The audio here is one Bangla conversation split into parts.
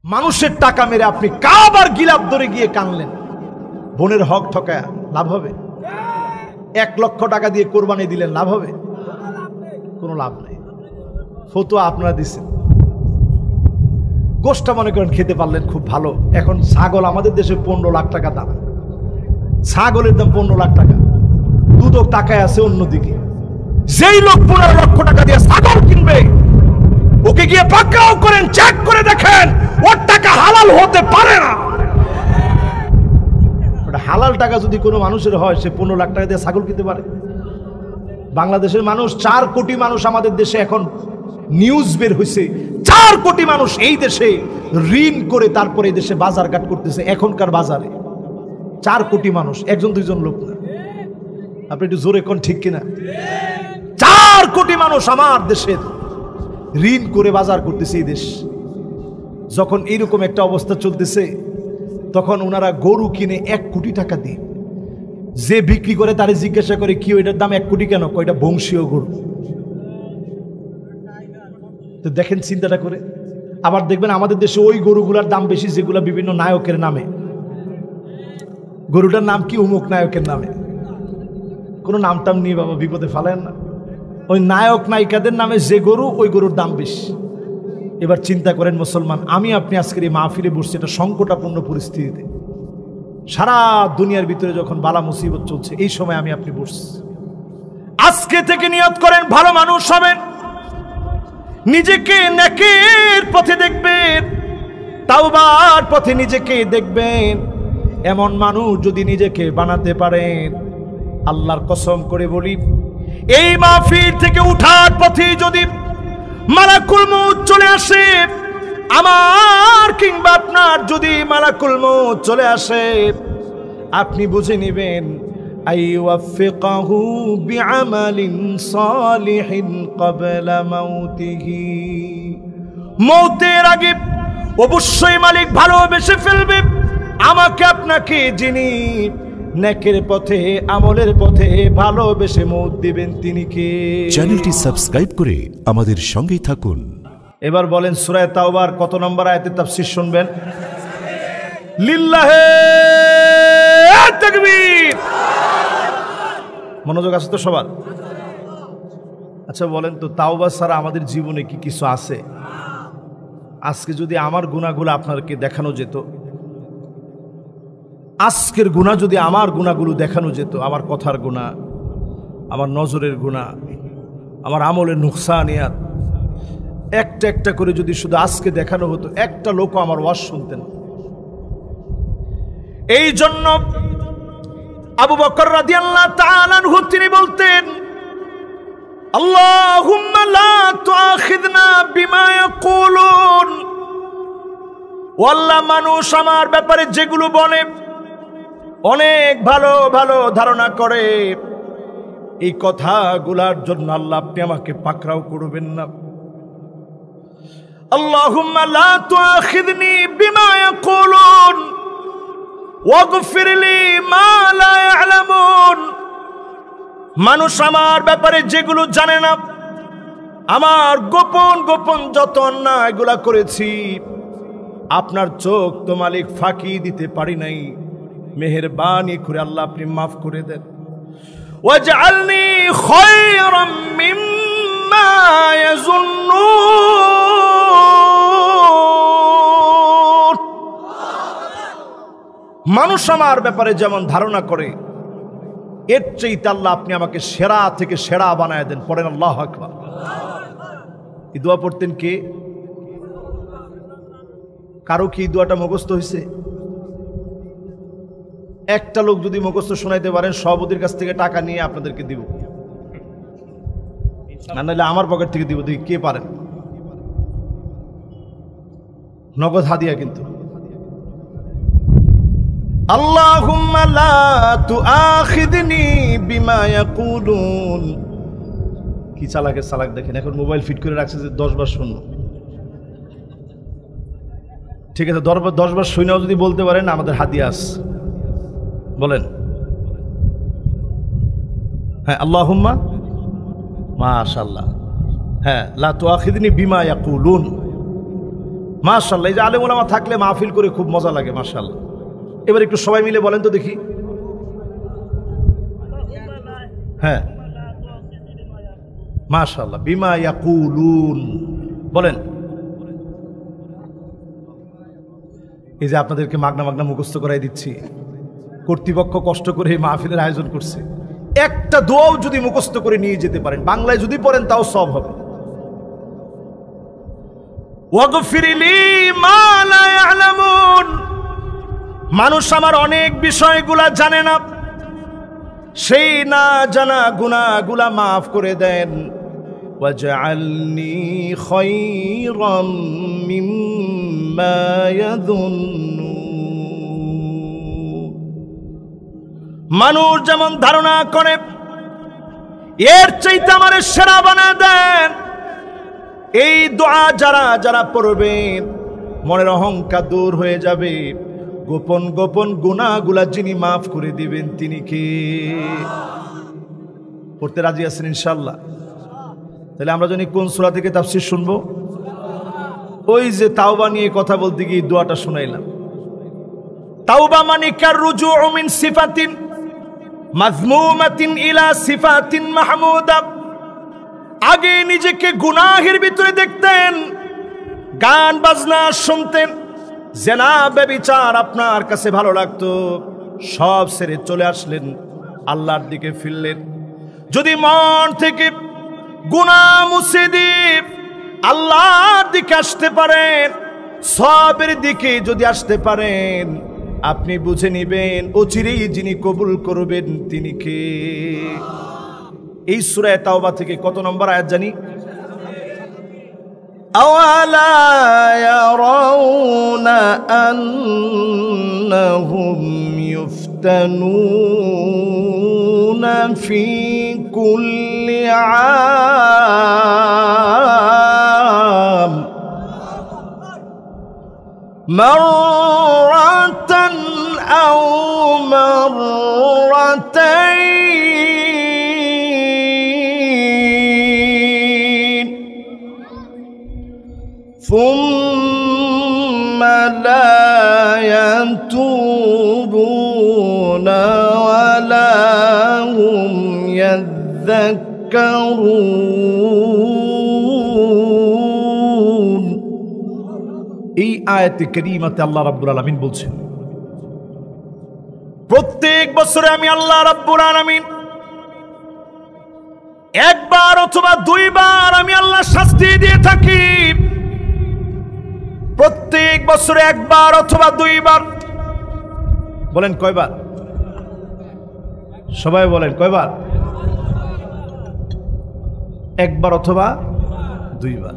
মানুষের টাকা মেরে আপনি কাবার গিলাপ ধরে গিয়ে কানলেন, বোনের হক ঠকায়া লাভ হবে? 1 লক্ষ টাকা দিয়ে কোরবানি দিলেন, লাভ হবে? কোনো লাভ নেই। ফতোয়া আপনারা দিচ্ছেন, গোশটা মনে করেন খেতে পারলেন, খুব ভালো। এখন ছাগল আমাদের দেশে 15 লাখ টাকা দাম, ছাগলের দাম 15 লাখ টাকা। দুদক টাকায় আছে অন্যদিকে। যেই লোক 15 লক্ষ টাকা দিয়ে ছাগল কিনবে, ওকে গিয়ে পাকড়াও করেন, চেক করে দেখেন ওর টাকা হালাল হতে পারে না। হালাল টাকা যদি কোনো মানুষের হয়, সে 15 লাখ টাকা দিয়ে ছাগল কিনতে পারে? বাংলাদেশের মানুষ 4 কোটি মানুষ, আমাদের দেশে এখন নিউজ বের হয়েছে 4 কোটি মানুষ এই দেশে ঋণ করে তারপরে এই দেশে বাজারঘাট করতেছে। এখনকার বাজারে 4 কোটি মানুষ, 1-2 লোক না। আপনি একটু জোরে কোন, ঠিক কিনা? 4 কোটি মানুষ আমার দেশের ঋণ করে বাজার করতেছে এই দেশ। যখন এইরকম একটা অবস্থা চলতেছে, তখন ওনারা গরু কিনে 1 কোটি টাকা দিয়ে, যে বিক্রি করে তারে জিজ্ঞাসা করে কি ওইটার দাম 1 কোটি কেন? কয়টা বংশীয় গরু। তো দেখেন চিন্তাটা করে। আবার দেখবেন আমাদের দেশে ওই গরুগুলার দাম বেশি যেগুলা বিভিন্ন নায়কের নামে। গরুটার নাম কি? অমুক নায়কের নামে। কোনো নাম টাম নিয়ে বাবা বিপদে ফেলেন না। ওই নায়ক নায়িকাদের নামে যে গরু, ওই গরুর দাম বেশি। এবার চিন্তা করেন মুসলমান, আমি আপনি আজকের এই মাহফিলে বসছি এটা সংকটাপন্ন পরিস্থিতিতে, সারা দুনিয়ার ভিতরে যখন বালা মুসিবত চলছে, এই সময় আমি আপনি বসছি। আজকে থেকে নিয়ত করেন ভালো মানুষ হবেন, নিজেকে নেকের পথে দেখবেন, তাওবার পথে নিজেকে দেখবেন। এমন মানুষ যদি নিজেকে বানাতে পারেন, আল্লাহর কসম করে বলি, এই মাহফিল থেকে উঠার পথে যদি মালাকুল মউত চলে আসে, আমার কিংবা আপনার যদি মালাকুল মউত চলে আসে, আপনি বুঝে নেবেন আইওয়াফিকাহু বিআমালিন সালিহিন ক্বাবলা মাউতিহি। মউতের আগে অবশ্যই মালিক ভালোবেসে ফেলবে আমাকে আপনাকে, যিনি নেকের পথে আমলের পথে ভালোবেসে মউত দিবেন তিনি কে? চ্যানেলটি সাবস্ক্রাইব করে আমাদের সঙ্গেই থাকুন। এবার বলেন সূরা তাওবার কত নম্বর আয়াতের তাফসীর শুনবেন? লিল্লাহে তাকবীর। মনোযোগ আছে তো সবার? আচ্ছা বলেন তো, তাওবা ছাড়া আমাদের জীবনে কি কিছু আছে? আজকে যদি আমার গুনাহগুলো আপনাদেরকে দেখানো যেত, আজকের গুনাহ যদি আমার গুনাহগুলো দেখানো যেত, আমার কথার গুনাহ, আমার নজরের গুনাহ, আমার আমলের নুকসানিয়াত, একটা একটা করে যদি শুধু আজকে দেখানো হতো, একটা লোকও আমার ওয়াজ শুনতেন। এই জন্য আবু বকর রাদিয়াল্লাহু তাআলা আনহু তিনি বলতেন, আল্লাহুম্মা লা তুআখিযনা বিমা ইয়াকুলুন। ও আল্লাহ, মানুষ আমার ব্যাপারে যেগুলো বলে, অনেক ভালো ভালো ধারণা করে, এই কথাগুলার জন্য আল্লাহ আপনি আমাকে পাকড়াও করবেন না। আল্লাহুম্মা লা তুআখিযনি বিমা ইয়াকুলুন ওয়াগফির লি মা লা ইয়ালামুন। মানুষ আমার ব্যাপারে যেগুলো জানে না, আমার গোপন গোপন যত অন্যায় এগুলা করেছি, আপনার চোখ তো মালিক ফাঁকি দিতে পারি নাই, মেহেরবানি করে আল্লাহ আপনি মাফ করে দেন। ওয়াজআলনি খায়রাম মিম্মা ইয়াযুন্নুন। মানুষ আমার ব্যাপারে যেমন ধারণা করে, এর চাইতে আল্লাহ আপনি আমাকে সেরা থেকে সেরা বানায় দেন। পড়েন আল্লাহু আকবার। এই দোয়া পড়তেন কে? কারো কি দোয়াটা মুখস্থ হয়েছে? একটা লোক যদি মুখস্থ শোনাইতে পারেন, সভাপতির কাছ থেকে টাকা নিয়ে আপনাদেরকে দিব, আর নাহলে আমার পকেট থেকে দিব। দেখি কে পারেন। নগদ হাদিয়া কিন্তু। আল্লাহুম্মা লা তুআখিযনি বিমা ইয়াকুলুন। কি চালাকের চালাক দেখেন, এখন মোবাইল ফিট করে রাখছে যে 10 বার শুনবো। ঠিক আছে, 10 বার শুনেও যদি বলতে পারেন আমাদের হাদিয়া আছে। বলেন হ্যাঁ, আল্লাহুম্মা, মাশাআল্লাহ। হ্যাঁ, লা তুআখিযনি বিমা ইয়াকুলুন। মাশাআল্লাহ, এই যে আলেম ওলামা থাকলে মাহফিল করে খুব মজা লাগে মাশাআল্লাহ। এবার একটু সবাই মিলে বলেন তো দেখি। হ্যাঁ মাশাআল্লাহ, বিমা ইয়াকুলুন বলেন। এই যে আপনাদেরকে মাগনা মাগনা মুখস্থ করাই দিচ্ছি, কর্তৃপক্ষ কষ্ট করে এই মাহফিলের আয়োজন করছে। একটা দোয়াও যদি মুখস্থ করে নিয়ে যেতে পারেন, বাংলায় যদি পড়েন তাও সব হবে। ওয়াগফিরলি মা লা ইয়ালামুন, মানুষ আমার অনেক বিষয়গুলা জানে না, সেই না জানা গুনাহগুলা মাফ করে দেন। ওয়াজআলনি খায়রাম মিম্মা ইয়াযুন্নুন, মানুষ যেমন ধারণা করে এর চাইতে আমারে সেরা বানায় দেন। এই দোয়া যারা যারা পড়বেন মনের অহংকার দূর হয়ে যাবে, গোপন গোপন গুনাহগুলা যিনি মাফ করে দিবেন তিনি কে? পড়তে রাজি আছেন ইনশাআল্লাহ? তাহলে আমরা জানি কোন সূরা থেকে তাফসীর শুনবো? ওই যে তাওবা নিয়ে কথা বলতে গিয়ে দোয়াটা শুনাইলাম। তাওবা মানে কার রুজুউ মিন সিফাতিন মাযমুমাতিন ইলা সিফাতিন মাহমুদা। আগে নিজেকে গুনাহের ভিতরে দেখতেন, গান বাজনা শুনতেন, জেনা ব্যভিচার আপনার কাছে ভালো লাগতো, সব ছেড়ে চলে আসলেন, আল্লাহর দিকে ফিরলেন। যদি মন থেকে গুনাহ মুছে দিয়ে আল্লাহর দিকে আসতে পারেন, সবের দিকে যদি আসতে পারেন, আপনি বুঝে নিবেন অচিরেই যিনি কবুল করবেন তিনি কে। এই সূরা তাওবা থেকে কত নম্বর আয়াত জানি? আওয়ালা ইয়ারাউনা আন্নাহুম ইফতানুনা ফি কুল্লি আম মাররাতান আও মাররাতাইন ثم لا يتوبون ولا هم يذكرون। এই আয়াতে কারীমাতে আল্লাহ রাব্বুল আলামিন বলছেন, প্রত্যেক বছরে আমি আল্লাহ রাব্বুল আলামিন একবার অথবা দুইবার আমি আল্লাহ শাস্তি দিয়ে থাকি। প্রত্যেক বছরে একবার অথবা দুইবার। বলেন কয়বার? সবাই বলেন কয়বার? একবার অথবা দুইবার।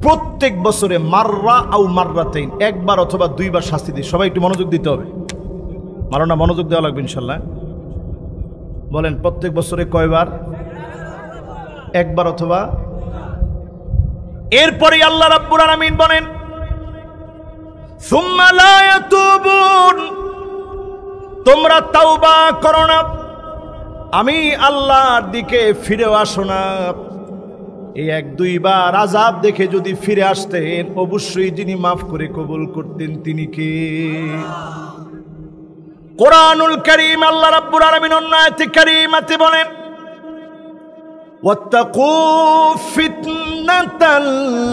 প্রত্যেক বছরে মাররা আও মাররাতাইন, একবার অথবা দুইবার শাস্তি দিই। সবাই একটু মনোযোগ দিতে হবে, মারো না, মনোযোগ দেওয়া লাগবে ইনশাল্লাহ। বলেন প্রত্যেক বছরে কয়বার? একবার অথবা। এরপরে আল্লাহ রাব্বুল আলামিন বলেন সুম্মা লা ইয়াতুবুন, তোমরা তাওবা করো না, আমি আল্লাহর দিকে ফিরে আসো না। এই এক দুইবার আযাব দেখে যদি ফিরে আসতেন, অবশ্যই যিনি মাফ করে কবুল করতেন তিনি কে? কোরআনুল কারীম আল্লাহ রাব্বুল আলামিন অন্য আয়াতে কারীমাতে বলেন واتقوا فتنة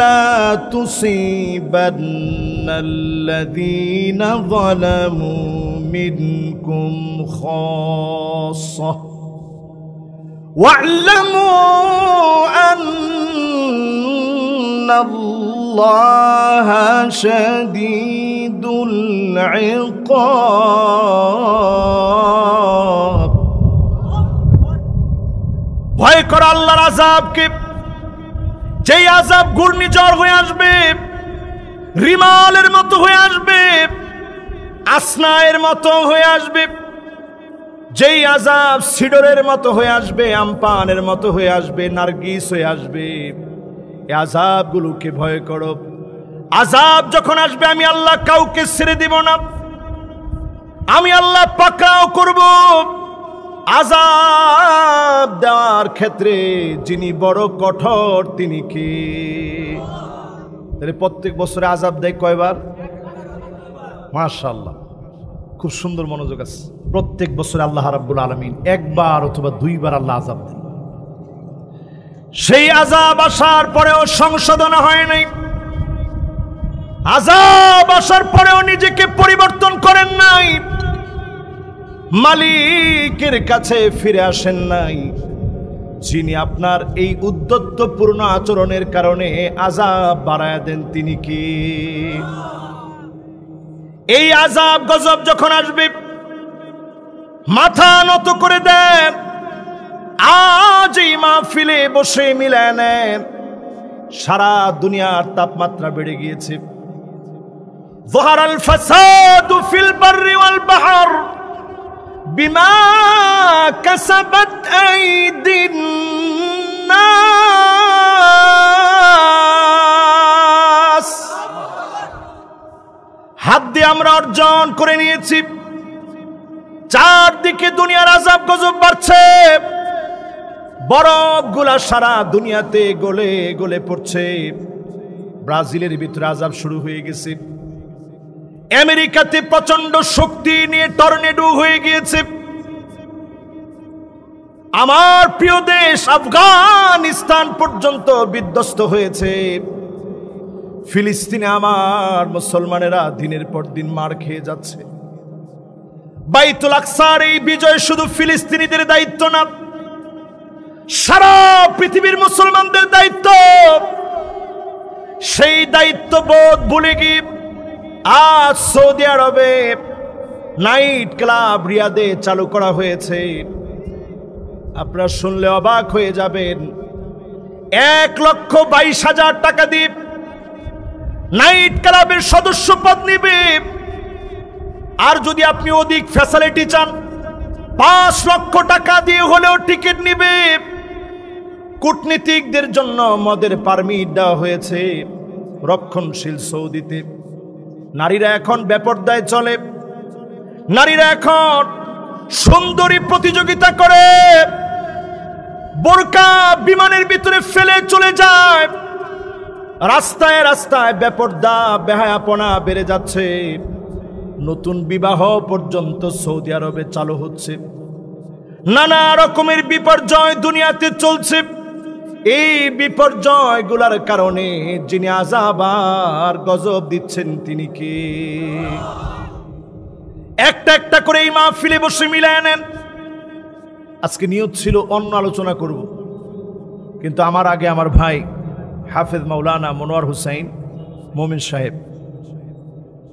لا تصيبن الذين ظلموا منكم خاصة واعلموا أن الله شديد العقاب। ভয় কর আল্লাহর আযাবকে, যেই আযাব ঘূর্ণিঝড় হয়ে আসবে, রিমালের মতো হয়ে আসবে, আসনায়ের মতো হয়ে আসবে, যেই আযাব সিডরের মতো হয়ে আসবে, আমপানের মতো হয়ে আসবে, নার্গিস হয়ে আসবে। এই আযাবগুলোকে ভয় করো। আযাব যখন আসবে আমি আল্লাহ কাউকে ছেড়ে দিব না, আমি আল্লাহ পাকড়াও করব। আযাব দেওয়ার ক্ষেত্রে যিনি বড় কঠোর তিনি কে? তাহলে প্রত্যেক বছরে আযাব দেয় কয়বার? মাশাআল্লাহ, খুব সুন্দর মনোযোগ আছে। প্রত্যেক বছরে আল্লাহ রাব্বুল আলামিন একবার অথবা দুইবার আল্লাহ আযাব দেন। সেই আযাব আসার পরেও সংশোধন হয় নাই, আযাব আসার পরেও নিজেকে পরিবর্তন করেন নাই, মালিকের কাছে ফিরে আসেন নাই, যিনি আপনার এই উদ্ধত্তপূর্ণ আচরণের কারণে আযাব বাড়ায় দেন তিনি কি? এই আযাব গজব যখন আসবে মাথা নত করে দেন। আজ এই মাহফিলে বসে মিলায় নেন, সারা দুনিয়ার তাপমাত্রা বেড়ে গিয়েছে। যাহারাল ফাসাদু ফিল বাররি ওয়াল বাহর বিমা কাসাবাত আইদিন নাস। হাত দিয়ে আমরা অর্জন করে নিয়েছি, চারদিকে দুনিয়ার আযাব গজব বাড়ছে, বরফগুলা সারা দুনিয়াতে গলে গলে পড়ছে। ব্রাজিলের ভিতরে আযাব শুরু হয়ে গেছে, আমেরিকাতে প্রচন্ড শক্তি নিয়ে টর্নেডো হয়ে গিয়েছে, আমার প্রিয় দেশ আফগানিস্তান পর্যন্ত বিধ্বস্ত হয়েছে। ফিলিস্তিনে আমার মুসলমানেরা দিনের পর দিন মার খেয়ে যাচ্ছে। বাইতুল আকসার এই বিজয় শুধু ফিলিস্তিনিদের দায়িত্ব না, সারা পৃথিবীর মুসলমানদের দায়িত্ব। সেই দায়িত্ববোধ ভুলে গিয়ে আজ সৌদি আরবে নাইট ক্লাব রিয়াদে চালু করা হয়েছে। আপনারা শুনলে অবাক হয়ে যাবেন, 1,22,000 টাকা দিয়ে নাইট ক্লাবের সদস্য পদ নিবে। আর যদি আপনি অধিক ফ্যাসিলিটি চান 5 লক্ষ টাকা দিয়ে হলেও টিকিট নিবে। কূটনীতিকদের জন্য মদের পারমিট দেওয়া হয়েছে রক্ষণশীল সৌদিতে। নারীরা এখন বেপরদায় চলে, নারীরা এখন সুন্দরী প্রতিযোগিতা করে, বোরকা বিমানের ভিতরে ফেলে চলে যায়। রাস্তায় রাস্তায় বেপরদা বেহায়াপনা বেড়ে যাচ্ছে। নতুন বিবাহ পর্যন্ত সৌদি আরবে চালু হচ্ছে। নানা রকমের বিপর্যয় দুনিয়াতে চলছে। এই বিপর্যয়গুলোর কারণে যিনি আযাব আর গজব দিচ্ছেন তিনি কে? একটা একটা করে এই মাহফিলে বসে মিলায় নেন। আজকে নিয়ত ছিল অন্য আলোচনা করব, কিন্তু আমার আগে আমার ভাই হাফেজ মাওলানা মনোয়ার হুসাইন মোমিন সাহেব,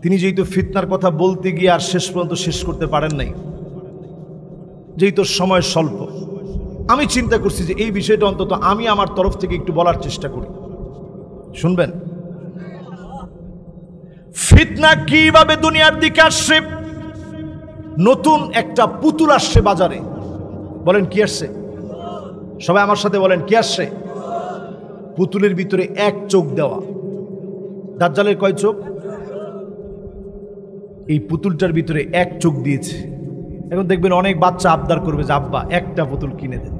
তিনি যেহেতু ফিতনার কথা বলতে গিয়ে আর শেষ পর্যন্ত শেষ করতে পারেন নাই, যেহেতু সময় স্বল্প, আমি চিন্তা করছি যে এই বিষয়টা অন্তত আমি আমার তরফ থেকে একটু বলার চেষ্টা করি। শুনবেন ফিতনা কিভাবে দুনিয়ার দিকে আসছে। নতুন একটা পুতুল আসছে বাজারে। বলেন কি আসছে? সবাই আমার সাথে বলেন কি আসছে? পুতুলের ভিতরে এক চোখ দেওয়া। দাজ্জালের কয় চোখ? এই পুতুলটার ভিতরে এক চোখ দিয়েছে। এখন দেখবেন অনেক বাচ্চা আবদার করবে যে আব্বা একটা পুতুল কিনে দেন।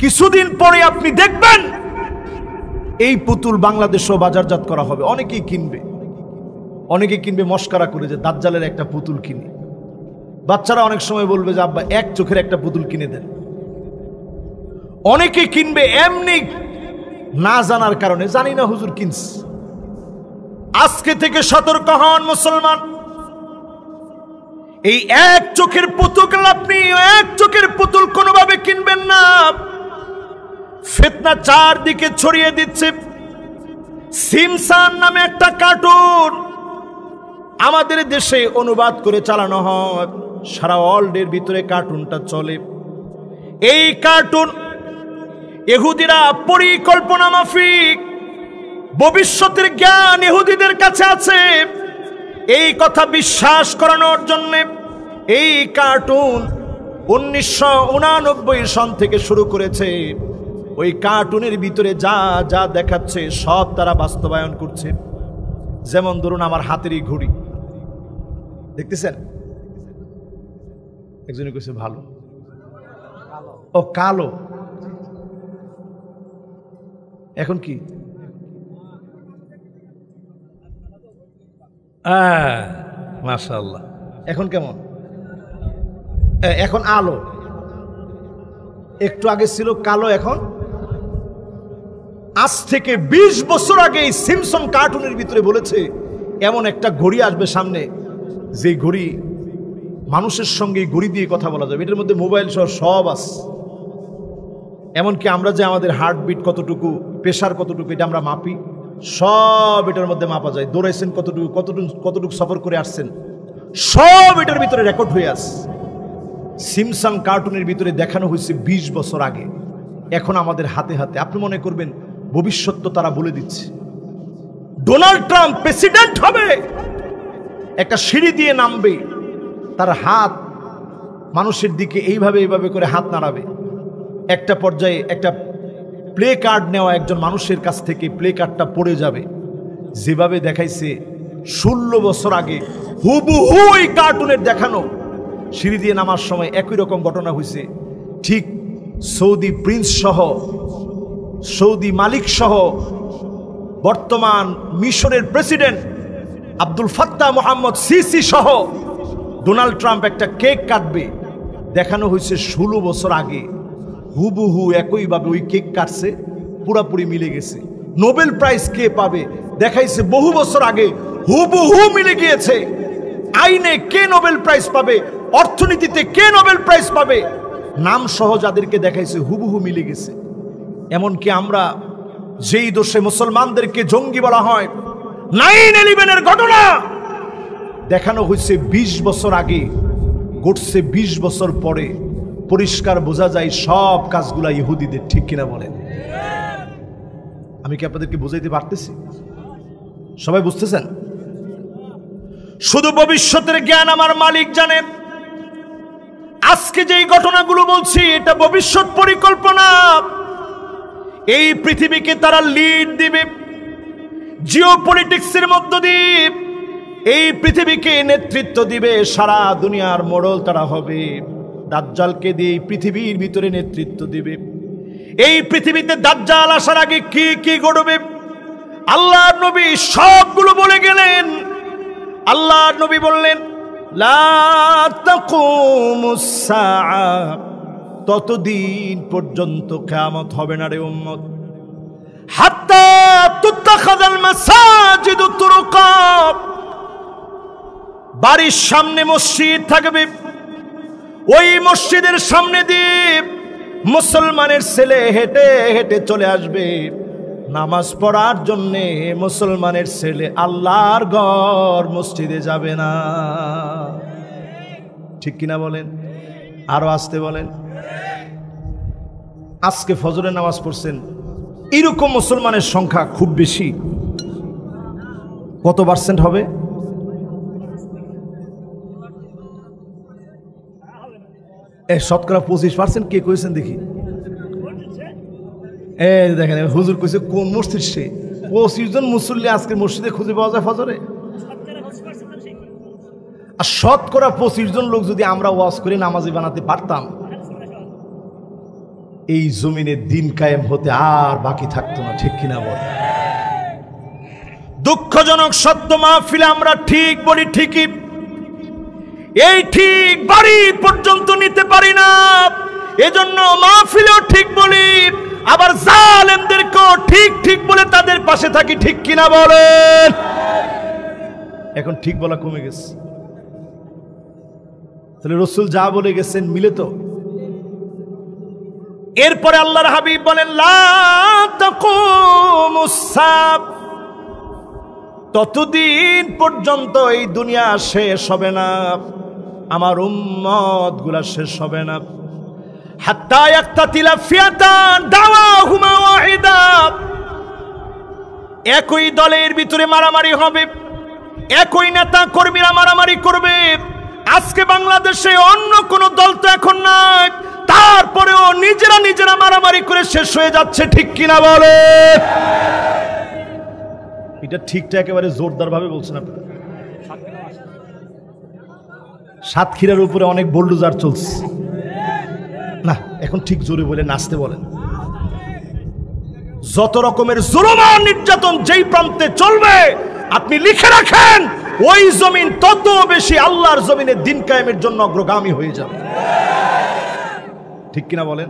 কিছুদিন পরে আপনি দেখবেন এই পুতুল বাংলাদেশেও বাজারজাত করা হবে। অনেকেই কিনবে মস্কারা করে যে দাজ্জালের একটা পুতুল কিনে। বাচ্চারা অনেক সময় বলবে যে আব্বা এক চোখের একটা পুতুল কিনে দেন। অনেকে কিনবে এমনি না জানার কারণে, জানি না হুজুর কিনছে। আজকে থেকে সতর্ক হন মুসলমান। এই এক চোখের পুতুল আপনি এক চোখের পুতুল কোনোভাবে কিনবেন না। ফিতনা চারদিকে ছড়িয়ে দিচ্ছে। সিমসান নামে একটা কার্টুন আমাদের দেশে অনুবাদ করে চালানো হয়, সারা ওয়ার্ল্ডের ভিতরে কার্টুনটা চলে। এই কার্টুন ইহুদিরা পরিকল্পনা মাফিক, ভবিষ্যতের জ্ঞান ইহুদিদের কাছে আছে, এই কথা বিশ্বাস করানোর জন্য এই কার্টুন 1989 সন থেকে শুরু করেছে। ওই কার্টুনের ভিতরে যা যা দেখাচ্ছে সব তারা বাস্তবায়ন করছে। যেমন ধরুন আমার হাতের এই ঘড়ি দেখতেছেন, একজনে কইছে ভালো, ও কালো। এখন কি মাশাআল্লাহ। এখন কেমন? এখন আলো। একটু আগে ছিল কালো, এখন আজ থেকে 20 বছর আগে সিমসন কার্টুনের ভিতরে বলেছে এমন একটা ঘড়ি আসবে সামনে, যে ঘড়ি মানুষের সঙ্গে ঘড়ি দিয়ে কথা বলা যাবে, এটার মধ্যে মোবাইল সহ সব আছে। এমনকি আমরা যে আমাদের হার্টবিট কতটুকু, প্রেশার কতটুকু, এটা আমরা মাপি, সব এটার মধ্যে মাপা যায়। দৌড়াইছেন কতটুকু, কতটুকু সফর করে আসছেন, সব এটার ভিতরে রেকর্ড হয়ে আছে। সিমসন কার্টুনের ভিতরে দেখানো হয়েছে 20 বছর আগে, এখন আমাদের হাতে হাতে। আপনি মনে করবেন ভবিষ্যৎ তো তারা বলে দিচ্ছে। ডোনাল্ড ট্রাম্প প্রেসিডেন্ট হবে, একটা সিঁড়ি দিয়ে নামবে, তার হাত মানুষের দিকে এইভাবে এইভাবে করে হাত নাড়াবে। একটা পর্যায়ে একটা প্লে কার্ড নেওয়া একজন মানুষের কাছ থেকে প্লে কার্ডটা পড়ে যাবে। যেভাবে দেখাইছে 16 বছর আগে হুবহু ওই কার্টুনের দেখানো সিঁড়ি দিয়ে নামার সময় একই রকম ঘটনা হয়েছে। ঠিক সৌদি প্রিন্স সহ, সৌদি মালিক সহ, বর্তমান মিশরের president Abdul Fattah Mohammad CC সহ ডোনাল্ড ট্রাম্প একটা কেক কাটবে, দেখানো হয়েছে 16 বছর আগে। হুবহু একইভাবে ওই কেক কাটছে, পুরাপুরি মিলে গেছে। নোবেল প্রাইজ কে পাবে দেখাইছে বহু বছর আগে, হুবহু মিলে গিয়েছে। আইনে কে নোবেল প্রাইজ পাবে, অর্থনীতিতে কে নোবেল প্রাইজ পাবে, নাম সহ যাদেরকে দেখাইছে হুবহু মিলে গেছে। এমনকি আমরা যেই দোষে মুসলমানদেরকে জঙ্গি বলা হয়, 9/11-এর ঘটনা দেখানো হয়েছে 20 বছর আগে, ঘটছে 20 বছর পরে। পরিষ্কার বোঝা যায় সব কাজগুলা ইহুদিদের, ঠিক কিনা বলেন? আমি কি আপনাদেরকে বুঝাইতে পারতেছি? সবাই বুঝতেছেন? শুধু ভবিষ্যতের জ্ঞান আমার মালিক জানেন। আজকে যেই ঘটনাগুলো বলছি এটা ভবিষ্যৎ পরিকল্পনা। এই পৃথিবীকে তারা লিড দিবে, জিওপলিটিক্সের মধ্য দিয়ে এই পৃথিবীকে নেতৃত্ব দিবে, সারা দুনিয়ার মোড়ল তারা হবে। দাজ্জালকে দিয়ে এই পৃথিবীর ভিতরে নেতৃত্ব দিবে। এই পৃথিবীতে দাজ্জাল আসার আগে কি কি ঘটবে আল্লাহর নবী সবগুলো বলে গেলেন। আল্লাহর নবী বললেন, লা তাকুমুস সাআ, ততদিন পর্যন্ত কিয়ামত হবে না রে উম্মত, হাত্তা তুত্তাখাযাল মাসাজিদু তুরুকা, বাড়ির সামনে মসজিদ থাকবে, ওই মসজিদের সামনে দিয়ে মুসলমানের ছেলে হেঁটে হেঁটে চলে আসবে নামাজ পড়ার জন্যে। মুসলমানের ছেলে আল্লাহর ঘর মসজিদে যাবে না, ঠিক কিনা বলেন? আরো আসতে বলেন। আজকে ফজরের নামাজ পড়ছেন, এরকম মুসলমানের সংখ্যা খুব বেশি। কত পার্সেন্ট হবে? শতকরা 25%। কে কইছেন দেখি? দেখেন হুজুর কইছে কোন মসজিদ? সে 25 জন মুসল্লি আজকে মসজিদে খুঁজে পাওয়া যায় ফজরে। আর শতকরা 25 জন লোক যদি আমরা ওয়াজ করে নামাজি বানাতে পারতাম, এই জমিনে দিন কায়েম হতে আর বাকি থাকতো না, ঠিক কিনা বল? দুঃখজনক সত্য, মাহফিলে আমরা ঠিক বলি ঠিকই, এই ঠিক বাড়ি পর্যন্ত নিতে পারি না। এজন্য মাহফিলেও ঠিক বলি, আবার জালেমদেরকেও ঠিক ঠিক বলে তাদের পাশে থাকি, ঠিক কিনা বলেন? এখন ঠিক বলা কমে গেছে। তাহলে রাসূল যা বলে গেছেন মিলে তো। এরপরে আল্লাহর হাবিব বলেন, লা তাকুমুস সাআ, ততদিন পর্যন্ত এই দুনিয়া শেষ হবে না, আমার উম্মত গুলা শেষ হবে না। হাত্তা ইয়াক্তাতিলা ফিয়াতান দাওয়াহুমা ওয়াহিদা, একই দলের ভিতরে মারামারি হবে, একই নেতা কর্মীরা মারামারি করবে। আজকে বাংলাদেশে অন্য কোন দল তো এখন নাই, তারপরেও নিজেরা নিজেরা মারামারি করে শেষ হয়ে যাচ্ছে, ঠিক কিনা বলে? এটা ঠিকটা একেবারে জোরদার ভাবে বলছেন আপনারা। সাতক্ষীরার উপরে অনেক বুলডোজার চলছে না, এখন ঠিক জোরে বলে নাচতে বলেন। যত রকমের জুলুম আর নির্যাতন যেই প্রান্তে চলবে, আপনি লিখে রাখেন ওই জমিন তত বেশি আল্লাহর জমিনে দিন কায়েমের জন্য অগ্রগামী হয়ে যাবে। ঠিক কিনা বলেন?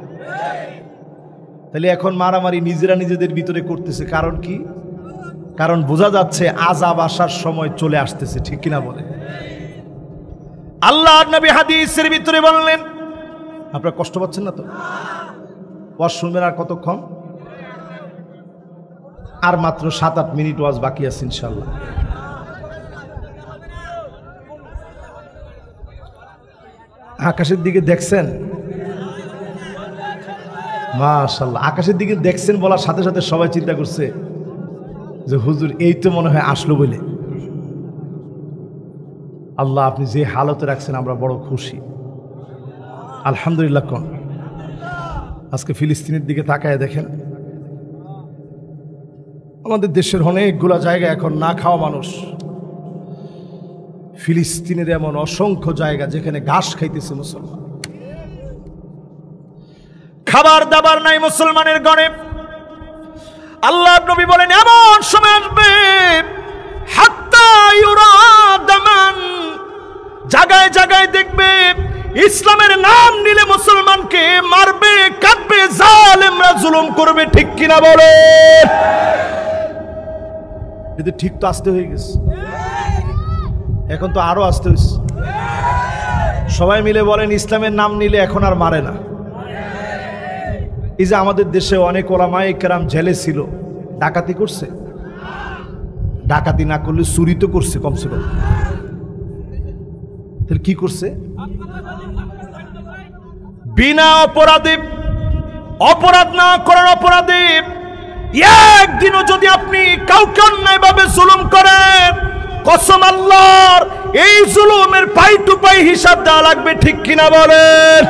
তাহলে এখন মারামারি নিজেরা নিজেদের ভিতরে করতেছে, কারণ কি? কারণ বোঝা যাচ্ছে আযাব আসার সময় চলে আসতেছে। ঠিক কিনা বলেন? আল্লাহর নবী হাদিসের ভিতরে বললেন, আপনারা কষ্ট পাচ্ছেন না তো? ওয়াজ শুনবেন আর কতক্ষণ? আর মাত্র 7-8 মিনিট ওয়াজ বাকি আছে ইনশাআল্লাহ। আকাশের দিকে দেখছেন? মাশাআল্লাহ, আকাশের দিকে দেখছেন বলার সাথে সাথে সবাই চিন্তা করছে যে হুজুর এই তো মনে হয় আসলো বলে। আল্লাহ আপনি যে হালতে রাখছেন আমরা বড় খুশি, আলহামদুলিল্লাহ। কোন আজকে ফিলিস্তিনের দিকে তাকায় দেখেন, আমাদের দেশের অনেকগুলা জায়গা এখন না খাওয়া মানুষ। ফিলিস্তিনের এমন অসংখ্য জায়গা যেখানে ঘাস খাইতেছে মুসলমান, খাবার দাবার নাই মুসলমানের ঘরে। আল্লাহ নবী বলেন এমন সময় আসবে হাত্তা ইউরা দামান, জায়গায় জায়গায় দেখবে ইসলামের নাম নিলে মুসলমানকে মারবে, কাটবে, জালেমরা জুলুম করবে। ঠিক কিনা বলে? এটা ঠিক তো আসতে হয়ে গেছে, এখন তো আরো আসতে হয়েছে। সবাই মিলে বলেন ইসলামের নাম নিলে এখন আর মারে না। এই যে আমাদের দেশে অনেক ওলামায়ে কেরাম জেলে ছিল, ডাকাতি করছে? ডাকাতি না করলে চুরি তো করছে কমসে কম। তাহলে কি করছে? বিনা অপরাধে, অপরাধ না করার অপরাধে একদিনও যদি আপনি কাউকে অন্যায় ভাবে জুলুম করেন, কসম আল্লাহর এই জুলুমের পাই টু পাই হিসাব দেওয়া লাগবে। ঠিক কিনা বলেন?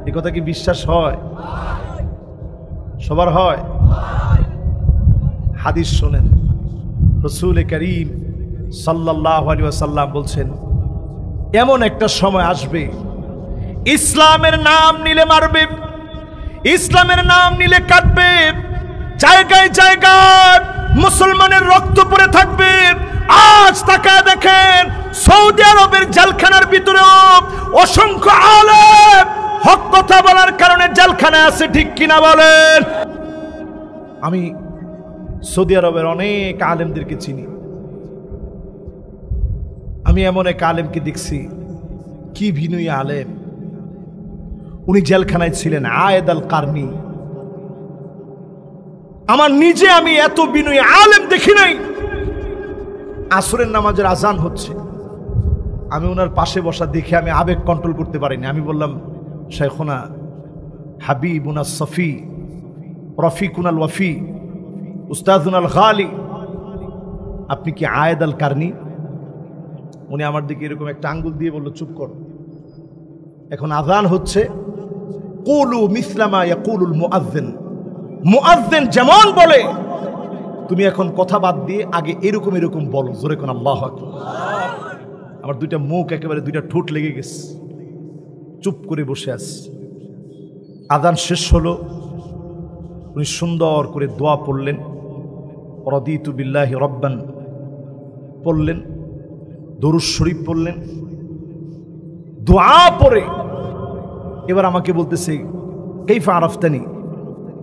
এই কথা কি বিশ্বাস হয়? সবার হয়? হাদিস শোনেন, রাসূল করিম সাল্লাল্লাহু আলাইহি ওয়াসাল্লাম বলছেন এমন একটা সময় আসবে ইসলামের নাম নিলে মারবে, ইসলামের নাম নিলে কাটবে, জায়গায় জায়গায় মুসলমানের রক্ত পড়ে থাকবে। আজ তাকায় দেখেন সৌদি আরবের জেলখানার ভিতরেও অসংখ্য আলেম হক কথা বলার কারণে জেলখানায় আছে। ঠিক কিনা বলেন? আমি সৌদি আরবের অনেক আলেমদেরকে চিনি। আমি এমন এক আলেমকে দেখছি, কি বিনয়ী আলেম। উনি জেলখানায় ছিলেন, আয়েদ আল কারনি। আমার নিজে আমি এত বিনয়ী আলেম দেখি নাই। আসরের নামাজের আজান হচ্ছে, আমি ওনার পাশে বসা দেখে আমি আবেগ কন্ট্রোল করতে পারিনি। আমি বললাম, শাইখুনা হাবিবুনা সফি রফিকুনাল ওয়াফি উস্তাদুনাল গালি, আপনি কি আয়েদ আল কারনি? উনি আমার দিকে এরকম একটা আঙ্গুল দিয়ে বলল, চুপ কর, এখন আজান হচ্ছে। কুলু মিসলামা ইয়াকুলুল মুআজ্জিন, মুআজ্জিন যেমন বলে তুমি এখন কথা বাদ দিয়ে আগে এরকম এরকম বলো, জোরে কোন আল্লাহু আকবার। আমার দুইটা মুখ একেবারে দুইটা ঠোঁট লেগে গেছে, চুপ করে বসে আছি। আজান শেষ হলো, উনি সুন্দর করে দোয়া পড়লেন, রাদিতু বিল্লাহি রাব্বান পড়লেন, দরুদ শরীফ পড়লেন, দোয়া পড়ে এবার আমাকে বলতেছে, কাইফা আরাফতানি,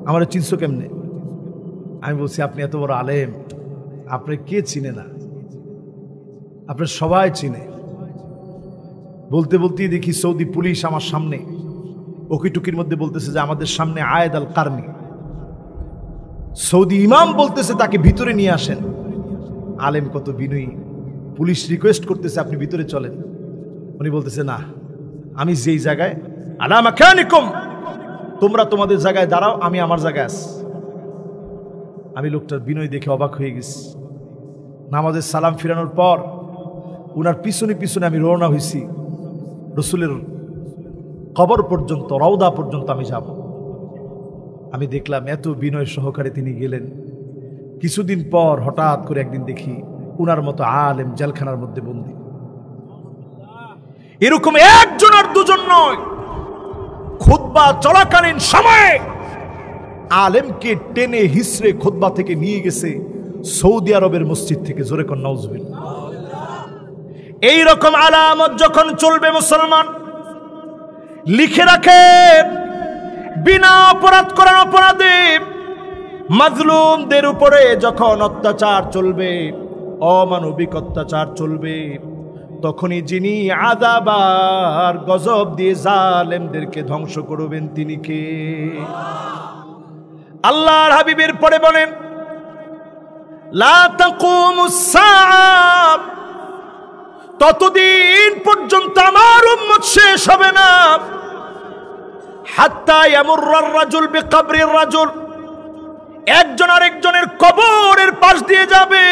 আমার চিনছো কেমনে? আমি বলছি, আপনি এত বড় আলেম, আপনি কে চিনে না? আপনার সবাই চিনে। বলতে বলতেই দেখি সৌদি পুলিশ আমার সামনে ওকিটুকির মধ্যে বলতেছে যে আমাদের সামনে আয়েদ আল কারনি। সৌদি ইমাম বলতেছে তাকে ভিতরে নিয়ে আসেন। আলেম কত বিনয়ী, পুলিশ রিকোয়েস্ট করতেছে আপনি ভিতরে চলেন। উনি বলতেছে, না, আমি যেই জায়গায়, আলা মাকানিকুম, তোমরা তোমাদের জায়গায় দাঁড়াও, আমি আমার জায়গায় আছি। আমি লোকটার বিনয় দেখে অবাক হয়ে গেছি। নামাজের সালাম ফিরানোর পর উনার পিছনে পিছনে আমি রওনা হয়েছি, রসুলের কবর পর্যন্ত, রওদা পর্যন্ত আমি যাব। আমি দেখলাম এত বিনয় সহকারে তিনি গেলেন। কিছুদিন পর হঠাৎ করে একদিন দেখি উনার মতো আলেম জেলখানার মধ্যে বন্দী। এরকম একজন আর দুজন নয়, খুতবা চলাকালীন সময়ে আলেমকে টেনে হিসড়ে খুতবা থেকে নিয়ে গেছে, সৌদি আরবের মসজিদ থেকে। জোরে কোন নাউজুবিল্লাহ। এই রকম আলামত যখন চলবে মুসলমান লিখে রাখে, বিনা অপরাধ করার অপরাধে মাজলুমদের উপরে যখন অত্যাচার চলবে, অমানবিক অত্যাচার চলবে, তখনই যিনি আযাব আর গজব দিয়ে জালেমদেরকে ধ্বংস করবেন তিনি কে? আল্লাহর হাবিবের পরে বলেন, লা তাকুমুস সাআহ, ততদিন পর্যন্ত আমার উম্মত শেষ হবে না, হাত্তা ইয়ামুররার রাজুল বিকবরির রাজুল, একজন আরেকজনের কবরের পাশ দিয়ে যাবে,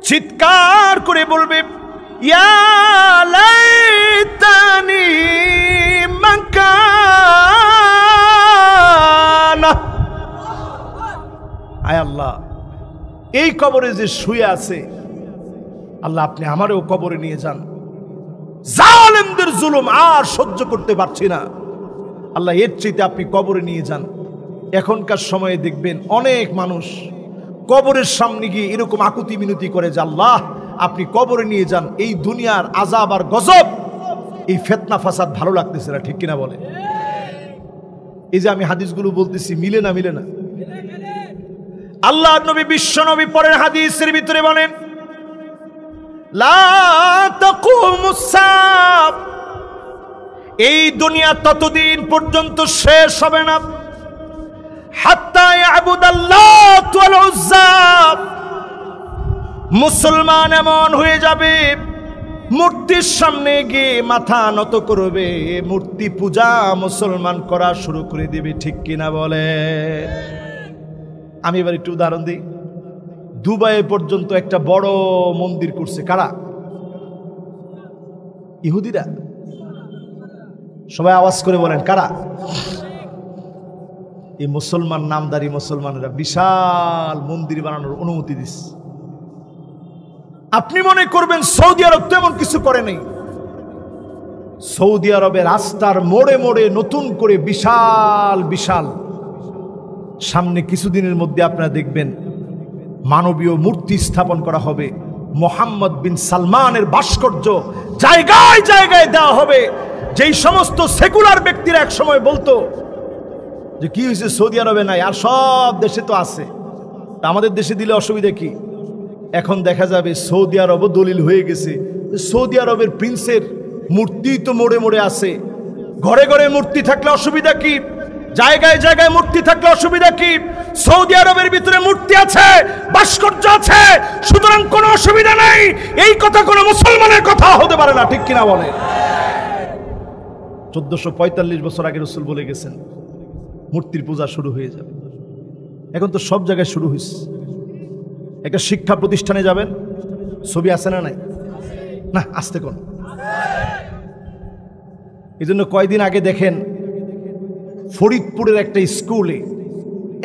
চিৎকার করে বলবে, ইয়া লাইতানি মাকানা, আয় আল্লাহ এই কবরে যে শুয়ে আছে, আল্লাহ আপনি আমারও কবরে নিয়ে যান, জালেমদের জুলুম আর সহ্য করতে পারছি না, আল্লাহ এর চাইতে আপনি কবরে নিয়ে যান। এখনকার সময়ে দেখবেন অনেক মানুষ কবরের সামনে গিয়ে এরকম আকুতি মিনতি করে যে আল্লাহ আপনি কবরে নিয়ে যান, এই দুনিয়ার আযাব আর গজব, এই ফিতনা ফাসাদ ভালো লাগতেছে না, ঠিক কিনা বলে? এই যে আমি হাদিসগুলো বলতেছি, মিলে না? মিলে না? আল্লাহর নবী বিশ্ব নবী পরের হাদিসের ভিতরে বলেন, লা তাকুমুস সাআহ, এই দুনিয়া ততদিন পর্যন্ত শেষ হবে না, হাত্তা ইয়াবুদাল্লাত ওয়াল উজ্জা, মুসলমান এমন হয়ে যাবে মূর্তির সামনে গিয়ে মাথা নত করবে, মূর্তি পূজা মুসলমান করা শুরু করে দিবে, ঠিক কিনা বলে? আমি এবার একটু উদাহরণ দিই। দুবাই পর্যন্ত একটা বড় মন্দির করছে কারা? ইহুদিরা। সবাই আওয়াজ করে বলেন কারা? এই মুসলমান নামদারি মুসলমানেরা বিশাল মন্দির বানানোর অনুমতি দিচ্ছে। আপনি মনে করবেন সৌদি আরব তো এমন কিছু করে নাই। সৌদি আরবের রাস্তার মোড়ে মোড়ে নতুন করে বিশাল বিশাল, সামনে কিছুদিনের মধ্যে আপনারা দেখবেন মানবীয় মূর্তি স্থাপন করা হবে, মোহাম্মদ বিন সালমানের ভাস্কর্য জায়গায় জায়গায় দেওয়া হবে। যেই সমস্ত সেকুলার ব্যক্তিরা এক সময় বলতো যে কি হয়েছে সৌদি আরবে নাই, আর সব দেশে তো আছে, আমাদের দেশে দিলে অসুবিধা কি? এখন দেখা যাবে সৌদি আরবও দলিল হয়ে গেছে, সৌদি আরবের প্রিন্সের মূর্তি তো মোড়ে মোড়ে আছে, ঘরে ঘরে মূর্তি থাকলে অসুবিধা কি? জায়গায় জায়গায় মূর্তি থাকলে অসুবিধা কি? সৌদি আরবের ভিতরে মূর্তি আছে, ভাস্কর্য আছে, সুতরাং কোনো অসুবিধা নাই। এই কথা কোনো মুসলমানের কথা হতে পারে না, ঠিক কিনা বলে? 1445 বছর আগে রাসূল বলে গেছেন মূর্তির পূজা শুরু হয়ে যাবে। এখন তো সব জায়গায় শুরু হয়েছে। একটা শিক্ষা প্রতিষ্ঠানে যাবেন, ছবি আছে না নাই? না, আসতে কোন। এই জন্য কয়দিন আগে দেখেন ফরিদপুরের একটা স্কুলে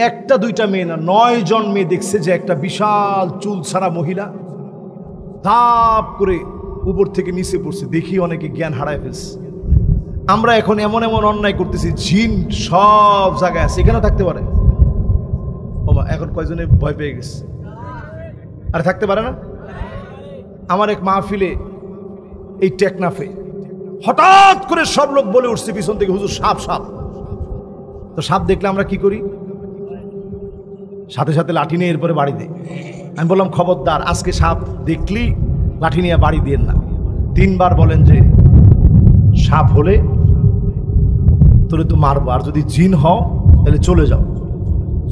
একটা দুইটা মেয়ে না 9 জন মেয়ে দেখছে যে একটা বিশাল চুল ছাড়া মহিলা ধাপ করে উপর থেকে নিচে পড়ছে। দেখি অনেকে জ্ঞান হারায় ফেলছে। আমরা এখন এমন এমন অন্যায় করতেছি, জিন সব জায়গায় আছে, এখানেও থাকতে পারে। ওমা, এখন কয়জনে ভয় পেয়ে গেছে, আরে থাকতে পারে না। আমার এক মাহফিলে এই টেকনাফে হঠাৎ করে সব লোক বলে উঠছে পিছন থেকে, হুজুর সাপ সাপ। তো সাপ দেখলে আমরা কি করি? সাথে সাথে লাঠি নিয়ে এরপরে বাড়ি দেয়। আমি বললাম খবরদার, আজকে সাপ দেখলি লাঠি নিয়ে বাড়ি দিয়েন না। 3 বার বলেন যে সাপ হলে তোরে তো মারবো, আর যদি জিন হও তাহলে চলে যাও,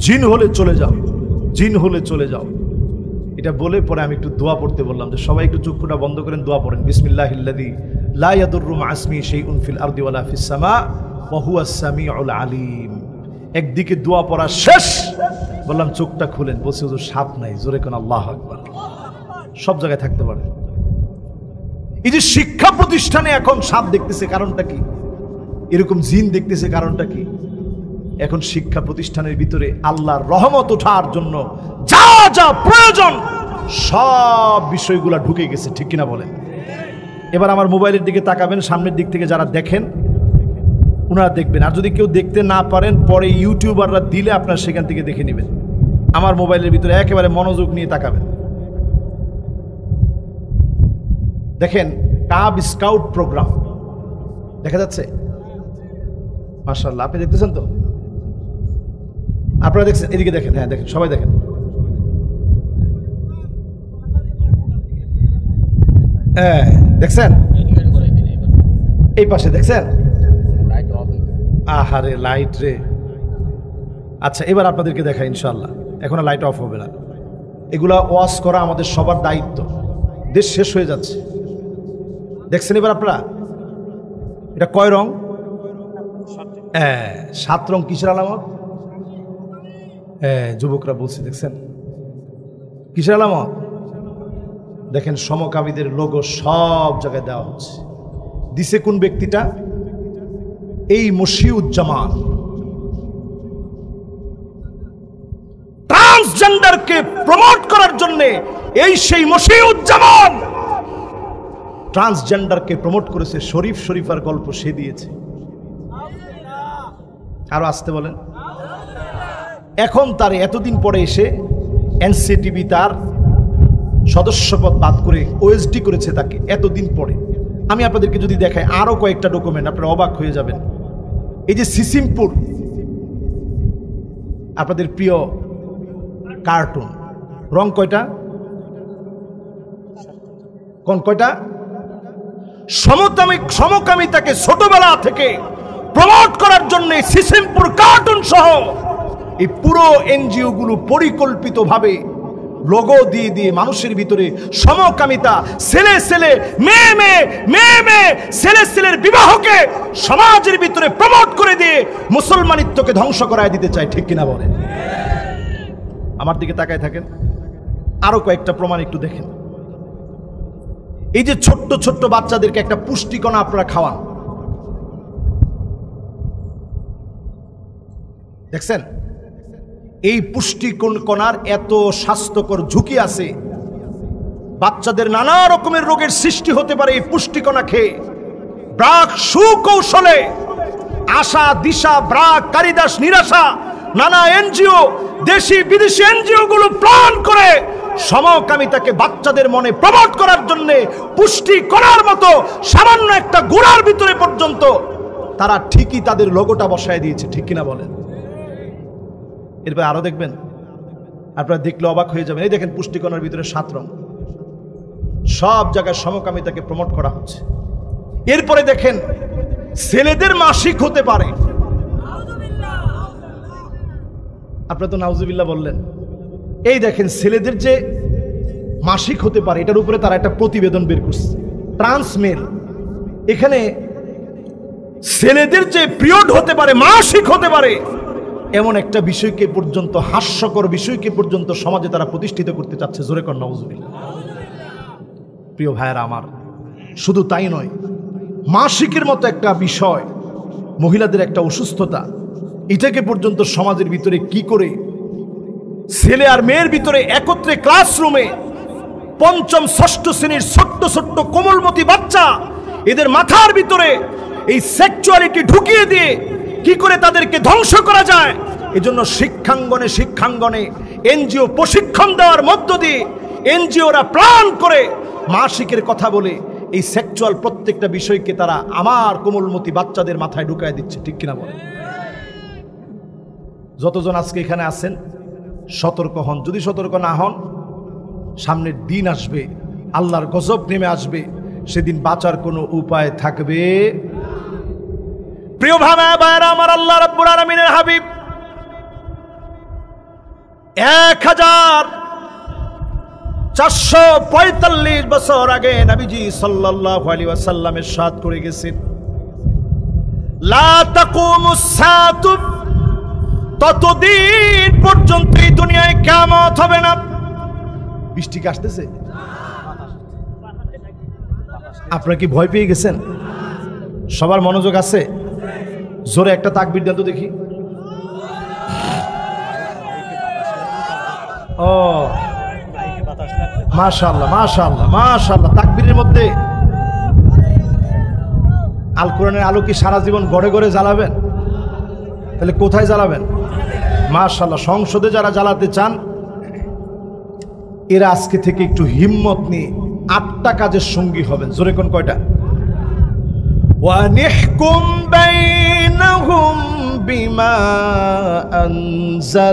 জিন হলে চলে যাও, জিন হলে চলে যাও। এটা বলে পরে আমি একটু দোয়া পড়তে বললাম যে সবাই একটু চক্ষুটা বন্ধ করেন, দোয়া পড়েন। বিসমিল্লাহিল্লাযী লা ইয়াদুররু মা ইসমিহি শাইউন ফিল আরদি ওয়ালা ফিস সামা ওয়া হুয়াস সামিউল আলিম। একদিকে দোয়া পড়া শেষ, বললাম চোখটা খুলেন, বলছে হুজুর সাপ নাই। জোরে কোন আল্লাহু আকবার। সব জায়গায় থাকতে পারে। এই যে শিক্ষা প্রতিষ্ঠানে এখন সাপ দেখতেছে, কারণটা কি? এরকম জিন দেখতেছে, কারণটা কি? এখন শিক্ষা প্রতিষ্ঠানের ভিতরে আল্লাহর রহমত ওঠার জন্য যা যা প্রয়োজন সব বিষয়গুলো ঢুকে গেছে, ঠিক কিনা বলেন? এবার আমার মোবাইলের দিকে তাকাবেন, সামনের দিক থেকে যারা দেখেন ওনারা দেখবেন, আর যদি কেউ দেখতে না পারেন পরে ইউটিউবাররা দিলে আপনারা সেখান থেকে দেখে নেবেন। আমার মোবাইলের ভিতরে একেবারে মনোযোগ নিয়ে তাকাবেন। দেখেন কাব স্কাউট প্রোগ্রাম দেখা যাচ্ছে, মাশাআল্লাহ। আপনি দেখতেছেন তো? আপনারা দেখছেন? এদিকে দেখেন, হ্যাঁ দেখেন, সবাই দেখেন। হ্যাঁ দেখছেন? এই পাশে দেখছেন? আহারে লাইট রে। আচ্ছা এবার আপনাদেরকে দেখাই ইনশাআল্লাহ, এখন লাইট অফ হবে না। এগুলা ওয়াশ করা আমাদের সবার দায়িত্ব, দেশ শেষ হয়ে যাচ্ছে। দেখছেন এবার আপনারা? এটা কয় রং? 7 রং। কিসের আলামত? যুবকরা বলছে, দেখছেন কিসের আলামত? দেখেন সমকামীদের লোগো সব জায়গায় দেওয়া হচ্ছে। দিছে কোন ব্যক্তিটা? এই মশিউজ্জামান। ট্রান্সজেন্ডারকে প্রমোট করার জন্য এই সেই মশিউজ্জামান ট্রান্সজেন্ডারকে প্রমোট করেছে। শরীফার গল্প সে দিয়েছে। আরো আসতে বলেন। এখন তার এতদিন পরে এসে এনসিটিভি তার সদস্যপদ বাদ করে ওএসডি করেছে তাকে এতদিন পরে। আমি আপনাদেরকে যদি দেখাই আরো কয়েকটা ডকুমেন্ট, আপনারা অবাক হয়ে যাবেন। এই যে সিসিমপুর, আপনাদের প্রিয় কার্টুন, রং কয়টা? কোন কয়টা? সমকামিতাকে ছোটবেলা থেকে প্রমোট করার জন্য সিসিমপুর কার্টুন সহ এই পুরো এনজিও গুলো পরিকল্পিতভাবে লোগো দিয়ে দিয়ে মানুষের ভিতরে সমকামিতা, ছেলে মেয়ে ছেলের বিবাহকে সমাজের ভিতরে প্রমোট করে দিয়ে মুসলমানিত্বকে ধ্বংস করায় দিতে চায়। ঠিক কিনা বলেন? আমার দিকে তাকায় থাকেন, আরো কয়েকটা প্রমাণ একটু দেখেন। এই যে ছোট্ট ছোট্ট বাচ্চাদেরকে একটা পুষ্টিকণা আপনারা খাওয়ান, দেখছেন? এই পুষ্টিকণার এত স্বাস্থ্যকর ঝুঁকি আছে, বাচ্চাদের নানা রকমের রোগের সৃষ্টি হতে পারে এই পুষ্টিকণা খেয়ে। ব্রাক সুকৌশলে আশা দিশা ব্রাক কারিদাস নিরাশা নানা এনজিও, দেশি বিদেশি এনজিও গুলো প্ল্যান করে সমকামিতাকে বাচ্চাদের মনে প্রমোট করার জন্য পুষ্টি করার মতো সামান্য একটা গোড়ার ভিতরে পর্যন্ত তারা ঠিকই তাদের লোগোটা বসায় দিয়েছে। ঠিক কিনা বলেন? এরপর আরো দেখবেন, আপনারা দেখলে অবাক হয়ে যাবেন। এই দেখেন পুষ্টিকণার ভিতরে 7 রং, সব জায়গায় সমকামিতাকে প্রমোট করা হচ্ছে। এরপরে দেখেন ছেলেদের মাসিক হতে পারে। আপনারা তো নাউজুবিল্লাহ বললেন। এই দেখেন ছেলেদের যে মাসিক হতে পারে, এটার উপরে তারা একটা প্রতিবেদন বের করছে, ট্রান্সমেল। এখানে ছেলেদের যে পিরিয়ড হতে পারে, মাসিক হতে পারে, এমন একটা বিষয়কে পর্যন্ত, হাস্যকর বিষয়কে পর্যন্ত সমাজে তারা প্রতিষ্ঠিত করতে চাচ্ছে। জোরে কর নাউজুবিল্লাহ। প্রিয় ভাইয়েরা আমার, শুধু তাই নয়, মাসিকের মতো একটা বিষয়, মহিলাদের একটা অসুস্থতা, এটাকে পর্যন্ত সমাজের ভিতরে কি করে ছেলে আর মেয়ের ভিতরে একত্রে ক্লাসরুমে 5ম 6ষ্ঠ শ্রেণীর ছোট্ট ছোট্ট কোমলমতি বাচ্চা, এদের মাথার ভিতরে এই সেক্সুয়ালিটি ঢুকিয়ে দিয়ে কি করে তাদেরকে ধ্বংস করা যায়, এজন্য শিক্ষাঙ্গনে এনজিও প্রশিক্ষণ দেওয়ার মধ্য দিয়ে এনজিওরা প্ল্যান করে মাসিকের কথা বলে এই সেক্সুয়াল প্রত্যেকটা বিষয়কে তারা আমার কোমলমতি বাচ্চাদের মাথায় ঢুকায় দিচ্ছে। ঠিক কিনা বলেন? যতজন আজকে এখানে আছেন সতর্ক হন। যদি সতর্ক না হন, সামনের দিন আসবে, আল্লাহর গজব নেমে আসবে, সেদিন বাঁচার কোনো উপায় থাকবে। প্রিয় ভাইরা আমার, আল্লাহ রাব্বুল আলামিনের হাবিব 1445 বছর আগে নবীজি সাল্লাল্লাহু আলাইহি ওয়াসাল্লাম ইরশাদ করে গেছেন, লা তাকুমুস সাআতু, ততদিন পর্যন্ত এই দুনিয়ায় কিয়ামত হবে না। বৃষ্টি কি আসতেছে? আপনারা কি ভয় পেয়ে গেছেন? সবার মনোযোগ আছে? জোরে একটা তাকবীর দেন তো দেখি। ও মাশাআল্লাহ মাশাআল্লাহ মাশাআল্লাহ। তাকবীরের মধ্যে আল কোরআনের আলো কি সারা জীবন ঘরে ঘরে জ্বালাবেন? তাহলে কোথায় জ্বালাবেন? মাশাআল্লাহ, সংসদে যারা জ্বালাতে চান এরা আজকে থেকে একটু হিম্মত নিয়ে 8টা কাজের সঙ্গী হবেন। জোরে কোন কয়টা? ওয়ানিহকুম বাইনাহুম বিমা আনজালাল্লাহ।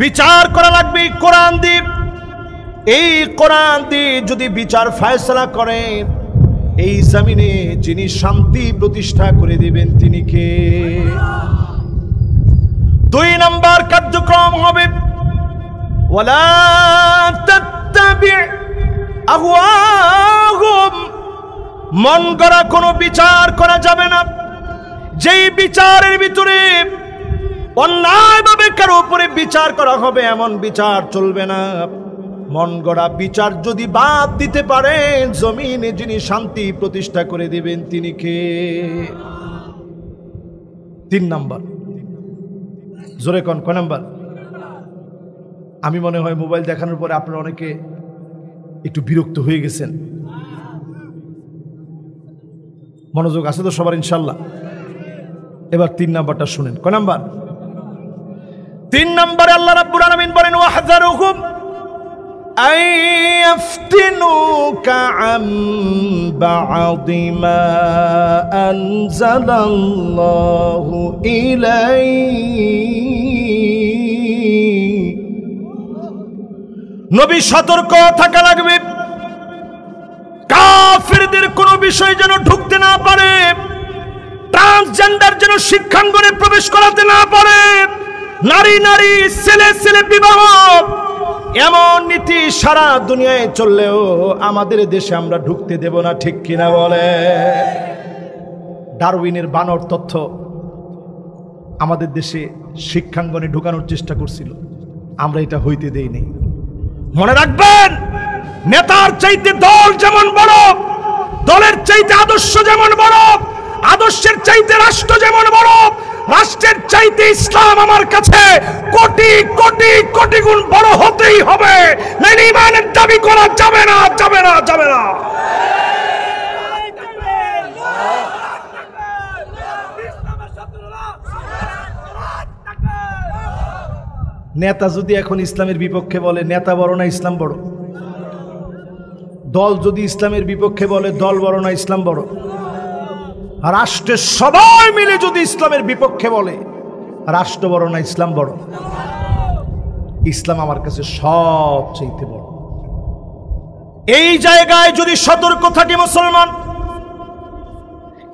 বিচার করা লাগবে কোরআন দিয়ে। এই কোরআন দিয়ে যদি বিচার ফয়সালা করেন, এই জমিনে যিনি শান্তি প্রতিষ্ঠা করে দিবেন তিনি কে? 2 নম্বর কার্যক্রম হবে ওয়ালা তাত্তাবি আহওয়াহুম। মন গড়া কোনো বিচার করা যাবে না। যেই বিচারের ভিতরে অন্যায়ভাবে কারো উপরে বিচার করা হবে এমন বিচার চলবে না। মন গড়া বিচার যদি বাদ দিতে পারেন, জমিনে যিনি শান্তি প্রতিষ্ঠা করে দিবেন তিনি কে? 3 নাম্বার। জোরে কোন কয় নাম্বার? আমি মনে হয় মোবাইল দেখানোর পরে আপনারা অনেকে একটু বিরক্ত হয়ে গেছেন। মনোযোগ আছে তো সবার ইনশাল্লাহ? এবার 3 নাম্বারটা শুনেন। কয় নাম্বার? 3 নম্বরে আল্লাহ রাব্বুল আলামিন বলেন ওয়াহযারুহুম আইয়াফতিনুকা আম বা'দি মা আনজালাল্লাহু ইলাইক। নবী সতর্ক থাকা লাগবে, কাফেরদের কোনো বিষয় যেন ঢুকতে না পারে, ট্রান্সজেন্ডার যেন শিক্ষাঙ্গনে প্রবেশ করাতে না পারে, নারী নারী ছেলে ছেলে বিবাহ এমন নীতি সারা দুনিয়ায় চললেও আমাদের দেশে আমরা ঢুকতে দেব না। ঠিক কিনা বলে? ডারউইনের বানর তথ্য আমাদের দেশে শিক্ষাঙ্গনে ঢুকানোর চেষ্টা করছিল, আমরা এটা হইতে দেইনি। মনে রাখবেন, নেতার চাইতে দল যেমন বড়, দলের চাইতে আদর্শ যেমন বড়, আদর্শের চাইতে রাষ্ট্র যেমন বড়, রাষ্ট্রের চাইতে ইসলাম আমার কাছে কোটি কোটি কোটি গুণ বড় হতেই হবে। নাইলে ঈমানের দাবি করা যাবে না, যাবে না, যাবে না। নেতা যদি এখন ইসলামের বিপক্ষে বলে, নেতা বড় না ইসলাম বড়? দল যদি ইসলামের বিপক্ষে বলে, দল বড় না ইসলাম বড়? রাষ্ট্রের সবাই মিলে যদি ইসলামের বিপক্ষে বলে, রাষ্ট্র বড় না ইসলাম বড়? ইসলাম আমার কাছে সবচেয়ে বড়। এই জায়গায় যদি সতর্ক থাকে মুসলমান,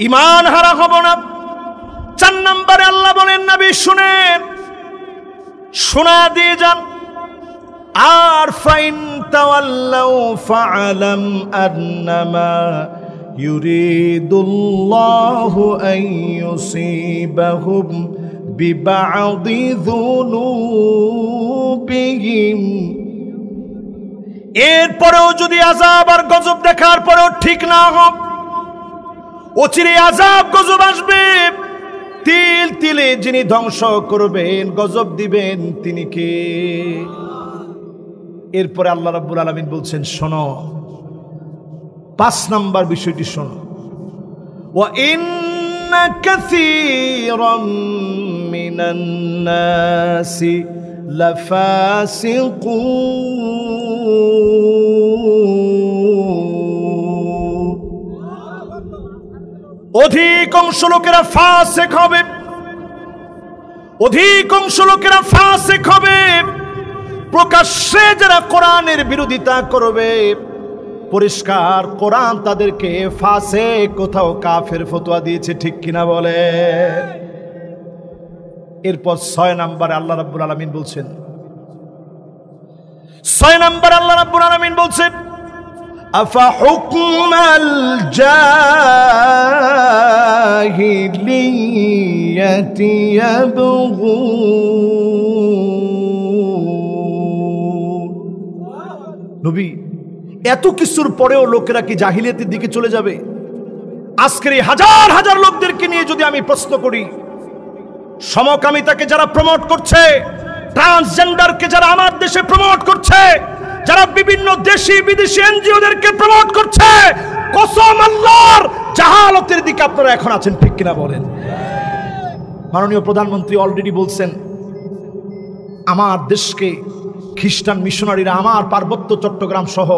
ঈমান হারা হব না। 4 নম্বরে আল্লাহ বলেন, নবী শুনেন, শোনা দিয়ে যান। আর ফাইন তাওয়াল্লাউ ফাআলাম আন্নামা ইউরিদুল্লাহু আন ইউসিবাহুম বিবা'দি যুনুবিহিম। এরপরেও যদি আযাব আর গজব দেখার পরেও ঠিক না হোক, অচিরে আযাব গজব আসবে। তিল তিলে যিনি ধ্বংস করবেন, গজব দিবেন তিনি কে? এরপরে আল্লাহ রাব্বুল আলামিন বলছেন, শোনো 5 নাম্বার বিষয়টি শোনো। ওয়া ইন্না কাসীরাম মিনান নাসি লাফাসিকুন। অধিকাংশ লোকেরা ফাসিক হবে, অধিকাংশ লোকেরা ফাসিক হবে। প্রকাশ্যে যারা কোরআনের বিরোধিতা করবে, পরিষ্কার কোরআন তাদেরকে ফাসিক, কোথাও কাফের ফতোয়া দিয়েছে। ঠিক কিনা বলে? এরপর 6 নম্বরে আল্লাহ রাব্বুল আলামিন বলছেন, 6 নম্বরে আল্লাহ রাব্বুল আলামিন বলছেন, আফা হুকমাল জাহিলিয়াতি ইয়াবগুন। নবী, এত কিছুর পরেও লোকেরা কি জাহিলিয়াতের দিকে চলে যাবে? আজকের এই হাজার হাজার লোকদেরকে নিয়ে যদি আমি প্রশ্ন করি, সমকামিতাকে যারা প্রমোট করছে, ট্রান্সজেন্ডারকে যারা আমার দেশে প্রমোট করছে, যারা বিভিন্ন দেশি বিদেশি এনজিওদেরকে প্রমোট করছে, কসম আল্লাহর, জাহালতের দিকে আপনারা এখন আছেন, ঠিক কিনা বলেন? মাননীয় প্রধানমন্ত্রী অলরেডি বলছেন, আমার দেশকে খ্রিস্টান মিশনারিরা আমার পার্বত্য চট্টগ্রাম সহ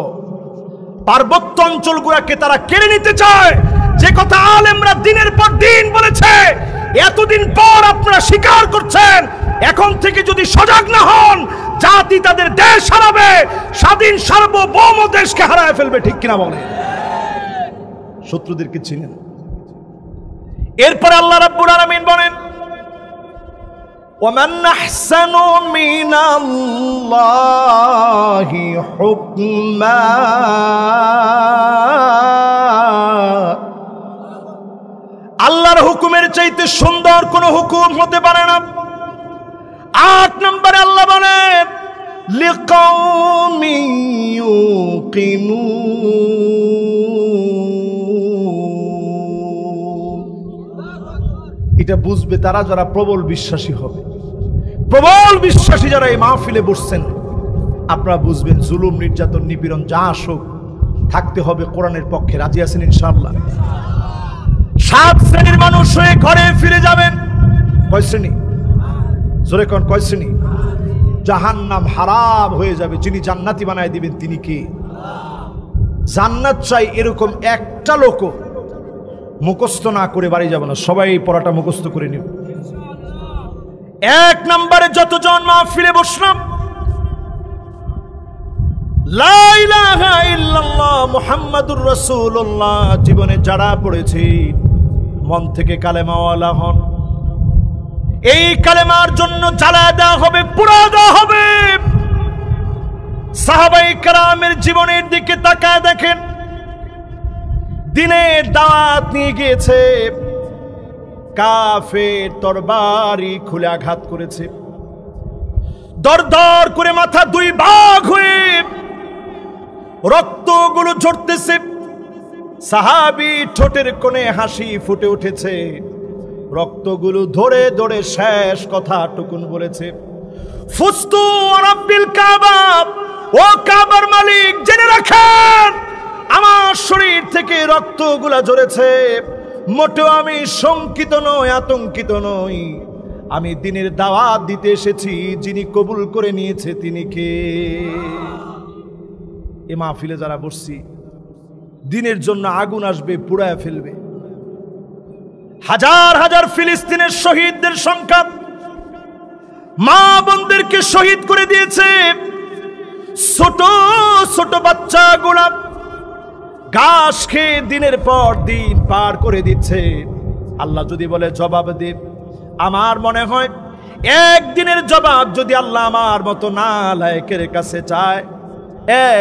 পার্বত্য অঞ্চলগুলোকে তারা কেড়ে নিতে চায়। যে কথা আলেমরা দিনের পর দিন বলেছে, এতদিন পর আপনারা স্বীকার করছেন। এখন থেকে যদি সজাগ না হন, জাতি তাদের দেশ হারাবে, স্বাধীন সার্বভৌম দেশকে হারায় ফেলবে, ঠিক কিনা বলে? শত্রুদেরকে চিনেন। এরপরে আল্লাহ রাব্বুল আলামিন বলেন, ومن أحسن من الله حكما আল্লাহর হুকুমের চাইতে সুন্দর কোন হুকুম হতে পারে না। 8 নম্বরে আল্লাহ বলেন, লিকাউমি ইউকিনুন। এটা বুঝবে তারা যারা প্রবল বিশ্বাসী হবে। প্রবল বিশ্বাসী যারা এই মাহফিলে বসছেন, আপনারা বুঝবেন জুলুম, নির্যাতন, নিপীড়ন যা আসুক থাকতে হবে কোরআনের পক্ষে। রাজি আছেন ইনশাআল্লাহ? 7 শ্রেণীর মানুষ হয়ে ঘরে ফিরে যাবেন। কয় শ্রেণী? জোরে কোন, কয় শ্রেণী? জাহান্নাম হারাম হয়ে যাবে। যিনি জান্নাতি বানায় দিবেন তিনি কে? জান্নাত চাই এরকম একটা লোক মুখস্থ না করে বাড়ি যাব না, সবাই এই পড়াটা মুখস্থ করে নিব। 1 নম্বরে যতজন মাহফিলে বসলাম, লা ইলাহা ইল্লাল্লাহ মুহাম্মাদুর রাসূলুল্লাহ জীবনে যারা পড়েছে, মন থেকে কালেমাওয়ালা হন। এই কালেমার জন্য জ্বালায় দেওয়া হবে, পুড়া দেওয়া হবে। সাহাবায়ে কেরামের জীবনের দিকে তাকায় দেখেন, দিনের দাওয়াত নিয়ে গিয়েছে, কাফের তরবারি খুলে আঘাত করেছে, দর দর করে মাথা 2 ভাগ হয়ে রক্তগুলো ঝরতেছে। সাহাবী ঠোঁটের কোণে হাসি ফুটে উঠেছে, রক্তগুলো ধরে ধরে শেষ কথা টুকুন বলেছে, ফুস্তু রাব্বিল কাবা, ও কাবার মালিক জেনে রাখেন আমার শরীর থেকে রক্তগুলা ঝরেছে। মোটেও আমি শঙ্কিত নই, আতঙ্কিত নই। আমি দিনের দাওয়াত দিতে এসেছি, যিনি কবুল করে নিয়েছে তিনি কে? এ মাহফিলে যারা বসছি, দিনের জন্য আগুন আসবে, পুড়ায় ফেলবে। হাজার হাজার ফিলিস্তিনের শহীদদের সংখ্যা, মা বোনদেরকে শহীদ করে দিয়েছে। ছোট ছোট বাচ্চাগুলা ঘাস খেয়ে দিনের পর দিন পার করে দিচ্ছে। আল্লাহ যদি বলে জবাব দে, আমার মনে হয় একদিনের জবাব যদি আল্লাহ আমার মতো নালায়েকের কাছে চায়,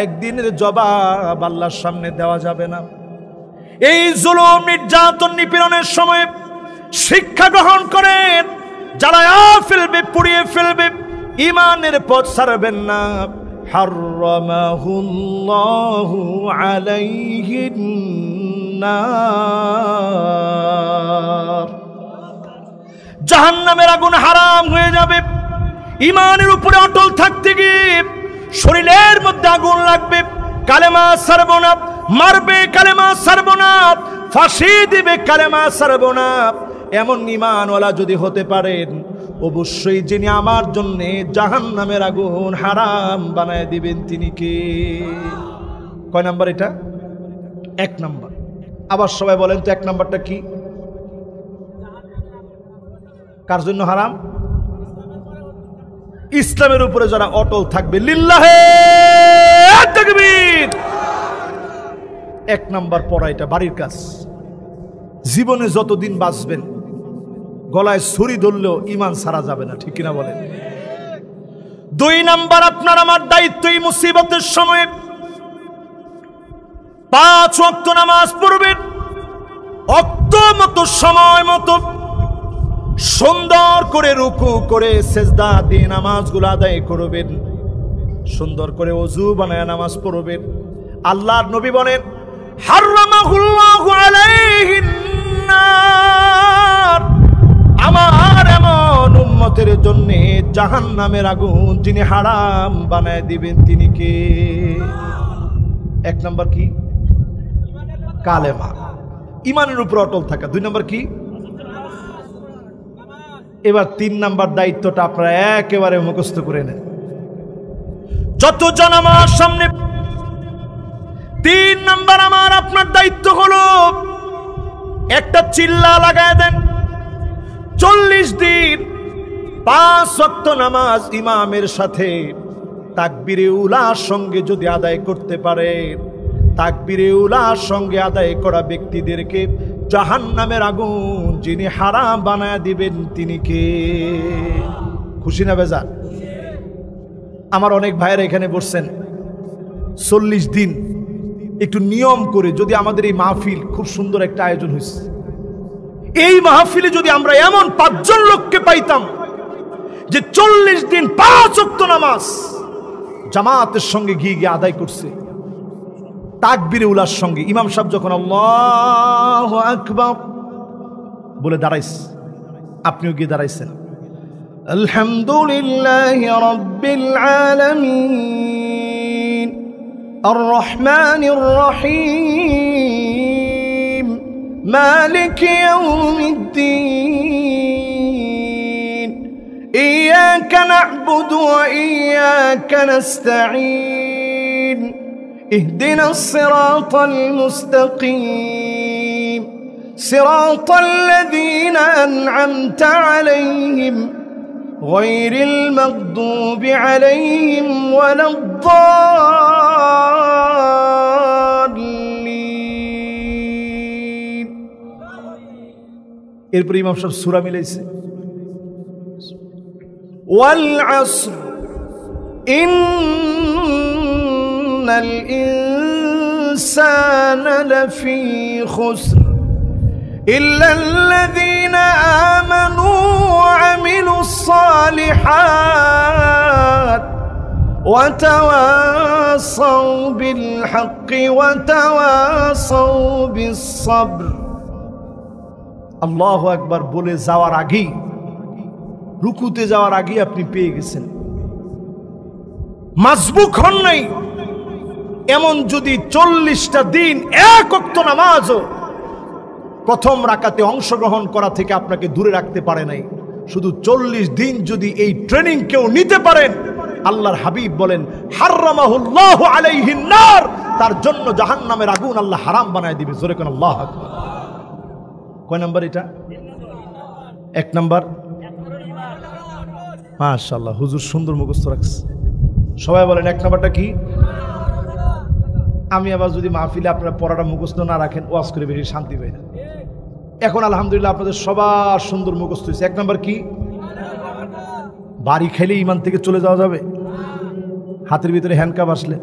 একদিনের জবাব আল্লাহর সামনে দেওয়া যাবে না। এই জুলুম, নির্যাতন, নিপীড়নের সময় শিক্ষা গ্রহণ করেন, জ্বালায়া ফেলবে, পুড়িয়ে ফেলবে, ঈমানের পথ ছাড়বেন না। হারামাহুল্লাহু আলাইহিন নার, জাহান্নামের আগুন হারাম হয়ে যাবে। ঈমানের উপরে অটল থাকতে গিয়ে শরীরের মধ্যে আগুন লাগবে, কালেমা ছাড়ব না, মারবে কালেমা ছাড়ব না, ফাঁসি দিবে কালেমা ছাড়ব না। এমন ঈমানওয়ালা যদি হতে পারেন, অবশ্যই যিনি আমার জন্য জাহান্নামের আগুন হারাম বানায় দিবেন তিনি কে? কয় নাম্বার এটা? 1 নাম্বার। আবার সবাই বলেন তো 1 নাম্বারটা কি? কার জন্য হারাম? ইসলামের উপরে যারা অটল থাকবে। লিল্লাহে তাকবীর। 1 নাম্বার পড়া, এটা বাড়ির কাজ। জীবনে যতদিন বাঁচবেন গলায় ছুরি ধরলেও ঈমান ছাড়া যাবে না, ঠিক কিনা বলেন? 2 নাম্বার, আপনার আমার দায়িত্ব এই মুসিবতের সময়ে 5 ওয়াক্ত নামাজ পড়বেন, ওয়াক্ত মতো, সময় মতো, সুন্দর করে রুকু করে সেজদা দিয়ে নামাজগুলো আদায় করবেন, সুন্দর করে ওযু বানায় নামাজ পড়বেন। আল্লাহর নবী বলেন, হারামাহুল্লাহু আলাইহিন নার, আমার এমন উম্মতের জন্য জাহান্নামের আগুন যিনি হারাম বানায় দিবেন তিনি কে? 1 নাম্বার কি? কালেমা, ইমানের উপর অটল থাকা। 2 নম্বর কি? এবার 3 নম্বর দায়িত্বটা আপনারা একেবারে মুখস্থ করে নেন। যতজন আমার সামনে, 3 নম্বর আমার আপনার দায়িত্ব হলো একটা চিল্লা লাগায় দেন, 40 দিন 5 ওয়াক্ত নামাজ ইমামের সাথে তাকবীরে উলার সঙ্গে যদি আদায় করতে পারে, তাকবীরে উলার সঙ্গে আদায় করা ব্যক্তিদেরকে জাহান্নামের আগুন যিনি হারাম বানায় দিবেন তিনি কে? খুশি না বেজার? আমার অনেক ভাইয়েরা এখানে বসছেন, 40 দিন একটু নিয়ম করে যদি আমাদের এই মাহফিল, খুব সুন্দর একটা আয়োজন হয়েছে, এই মাহফিলে যদি আমরা এমন 5 জন লোককে পাইতাম যে 40 দিন 5 ওয়াক্ত নামাজ জামাতের সঙ্গে গিয়ে আদায় করছে, তাকবীরে উলার সঙ্গে। ইমাম সাহেব যখন আল্লাহু আকবার বলে দাঁড়াইছে, আপনিও গিয়ে দাঁড়াইছেন, আলহামদুলিল্লাহি রাব্বিল আলামিন আর রহমানির রহিম মালিক ইয়াউমিদ্দিন ইয়্যাকা না'বুদু ওয়া ইয়্যাকা নাস্তাঈন اهدنا الصراط المستقيم صراط الذين أنعمت عليهم غير المغضوب عليهم ولا الضالين। এরপর ইমাম সাহেব সূরা মিলাইছে, ওয়াল আসর الإنسان لفي خسر إلا الذين آمنوا وعملوا الصالحات وتواصوا بالحق وتواصوا بالصبر। আল্লাহু আকবার বলে যাওয়ার আগেই, রুকুতে যাওয়ার আগে আপনি পেয়ে গেছেন, মাসবুক হন নাই। এমন যদি 40টা দিন 1 ওয়াক্ত নামাজও প্রথম রাকাতে অংশগ্রহণ করা থেকে আপনাকে দূরে রাখতে পারে নাই, শুধু 40 দিন যদি এই ট্রেনিং কেউ নিতে পারেন, আল্লাহর হাবিব বলেন হারামাহুল্লাহু আলাইহিন নার, তার জন্য জাহান্নামের আগুন আল্লাহ হারাম বানায় দিবে। জোরে কোন আল্লাহু আকবার। কয় নাম্বার এটা? 1 নাম্বার। মাশাআল্লাহ, হুজুর সুন্দর মুখস্থ রাখছে। সবাই বলেন 1 নাম্বারটা কি? আমি আবার যদি মাহফিলে আপনারা পড়াটা মুখস্থ না রাখেন, ওয়াজ করে বেশি শান্তি পাই না। এখন আলহামদুলিল্লাহ আপনাদের সবার সুন্দর মুখস্থ হয়েছে। 1 নাম্বার কি? বাড়ি খেলে ইমান থেকে চলে যাওয়া যাবে? হাতের ভিতরে হ্যান্ডকাপ আসলে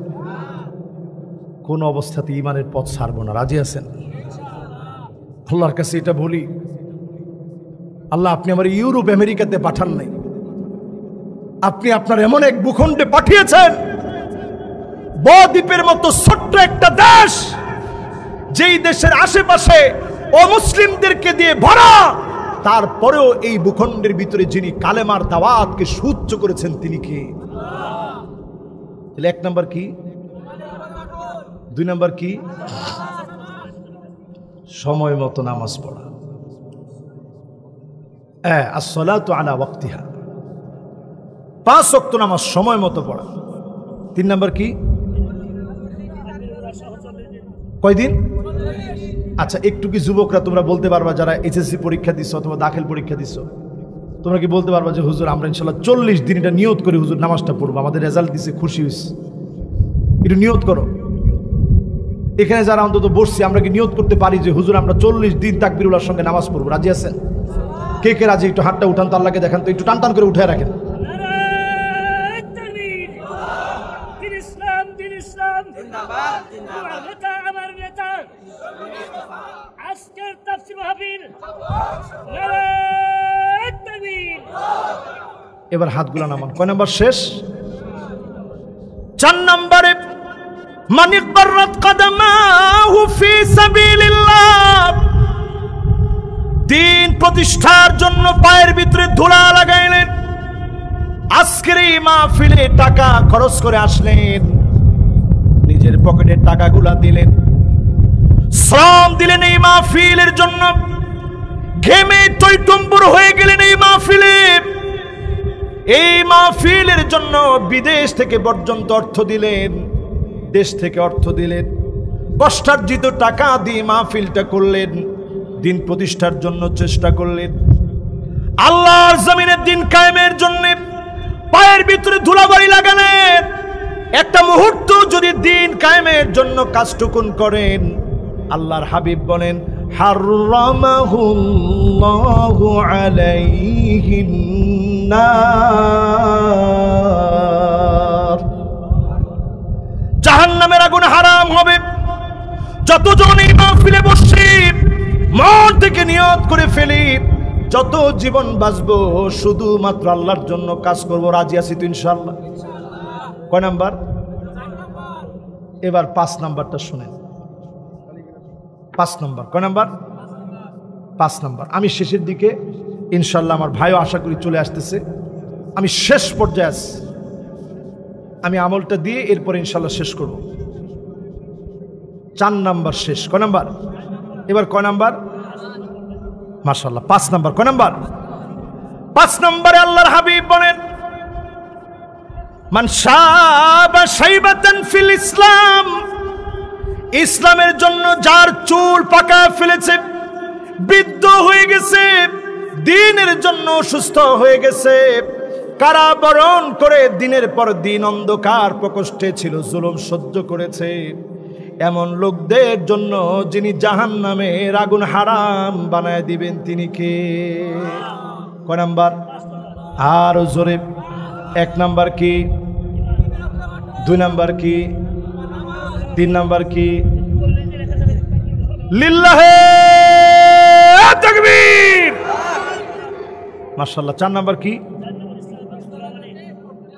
কোন অবস্থাতে ইমানের পথ ছাড়বো না। রাজি আছেন? আল্লাহর কাছে এটা বলি, আল্লাহ আপনি আমার ইউরোপ আমেরিকাতে পাঠান নাই, আপনি আপনার এমন এক ভূখণ্ডে পাঠিয়েছেন, বদ্বীপের মতো ছোট্ট একটা দেশ, যেই দেশের আশেপাশে অমুসলিমদেরকে দিয়ে ভরা, তারপরেও এই ভূখণ্ডের ভিতরে যিনি কালেমার দাওয়াতকে সুউচ্চ করেছেন তিনি কে? 1 নাম্বার কি? 2 নাম্বার কি? সময় মতো নামাজ পড়া, আসসালাতু আলা ওয়াক্তিহা, 5 ওয়াক্ত নামাজ সময় মতো পড়া। 3 নাম্বার কি? কয়দিন? আচ্ছা, একটু কি যুবকরা তোমরা বলতে পারবা, যারা এইচএসসি পরীক্ষা দিচ্ছ অথবা দাখিল পরীক্ষা দিচ্ছ, তোমরা কি বলতে পারবা যে হুজুর আমরা ইনশাল্লাহ 40 দিন এটা নিয়ত করে হুজুর নামাজটা পড়বো, আমাদের রেজাল্ট দিছে, খুশি হয়েছে, একটু নিয়ত করো। এখানে যারা অন্তত বসছি, আমরা কি নিয়ত করতে পারি যে হুজুর আমরা 40 দিন তাকবীরুল্লাহর সঙ্গে নামাজ পড়বো? রাজি আছেন? কে কে রাজি? একটু হাতটা উঠান তো, আল্লাহকে দেখান তো, একটু টান টান করে উঠে রাখেন। এবার হাতগুলা নামান। কয় নাম্বার শেষ? 4 নম্বরে মানিক বাররাত কদমাহু ফি সাবিলিল্লাহ, দ্বীন প্রতিষ্ঠার জন্য পায়ের ভিতরে ধুলা লাগাইলেন। আজকের এই মাহফিলে টাকা খরচ করে আসলেন, নিজের পকেটের টাকাগুলা দিলেন, শ্রম দিলেন এই মাহফিলের জন্য, ঘেমে টইটুম্বুর হয়ে গেলেন এই মাহফিলে। এই মাহফিলের জন্য বিদেশ থেকে পর্যন্ত অর্থ দিলেন, দেশ থেকে অর্থ দিলেন, কষ্টার্জিত টাকা দিয়ে মাহফিলটা করলেন, দিন প্রতিষ্ঠার জন্য চেষ্টা করলেন, আল্লাহর জমিনের দিন কায়েমের জন্য পায়ের ভিতরে ধুলাবাড়ি লাগালেন। একটা মুহূর্ত যদি দিন কায়েমের জন্য কাজটুকুন করেন, আল্লাহর হাবিব বলেন হাররামাহুল্লাহু আলাইহিন নার, জাহান্নামের আগুন হারাম হবে। যতজন এই মাহফিলে বসছি মন থেকে নিয়ত করে ফেলি, যত জীবন বাঁচবো শুধুমাত্র আল্লাহর জন্য কাজ করবো, রাজি আছি তো ইনশাআল্লাহ? কয় নাম্বার? এবার 5 নাম্বারটা শুনেন। 5 নাম্বার কয় নাম্বার? 5 নাম্বার। আমি শেষের দিকে ইনশাআল্লাহ, আমার ভাইও আশা করি চলে আসতেছে, আমি শেষ পর্যায়ে আছি, আমি আমলটা দিয়ে এরপরে ইনশাআল্লাহ শেষ করব। 4 নাম্বার শেষ। কয় নাম্বার? এবার কয় নাম্বার? মাশাআল্লাহ 5 নাম্বার। কয় নাম্বার? 5 নম্বরে আল্লাহর হাবিব বলেন মান শাবা শাইবাতান ফিল ইসলাম, ইসলামের জন্য যার চুল পাকা ফেলেছে, বৃদ্ধ হয়ে গেছে, দ্বীনের জন্য সুস্থ হয়ে গেছে, কারাবরণ করে দিনের পর দিন অন্ধকার প্রকোষ্ঠে ছিল, জুলুম সহ্য করেছে, এমন লোকদের জন্য যিনি জাহান্নামের আগুন হারাম বানায় দিবেন তিনি কে? কয় নাম্বার? আর জোরে। 1 নাম্বার কি? 2 নাম্বার কি? 3 নাম্বার কি? লিল্লাহে তাকবীর। মাশাআল্লাহ। 4 নাম্বার কি?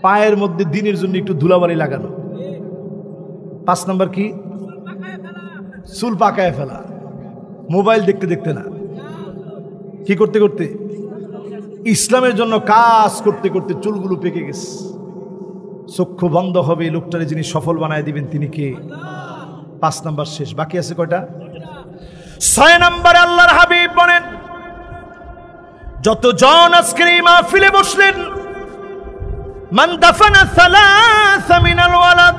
পায়ের মধ্যে দিনের জন্য একটু ধুলাবালি লাগানো। 5 নাম্বার কি? চুল পাকায় ফেলা। মোবাইল দেখতে দেখতে না, কি করতে করতে? ইসলামের জন্য কাজ করতে করতে চুলগুলো পেকে গেছে। চক্ষু বন্ধ হবে, লোকটারে যিনি সফল বানায় দিবেন তিনি কে? 5 নাম্বার শেষ। বাকি আছে কয়টা? 6 নম্বরে আল্লাহর হাবিব বলেন যতজন আজকের এই মাহফিলে বসলেন, মান দাফানা সালাসা মিনাল ওয়ালাদ,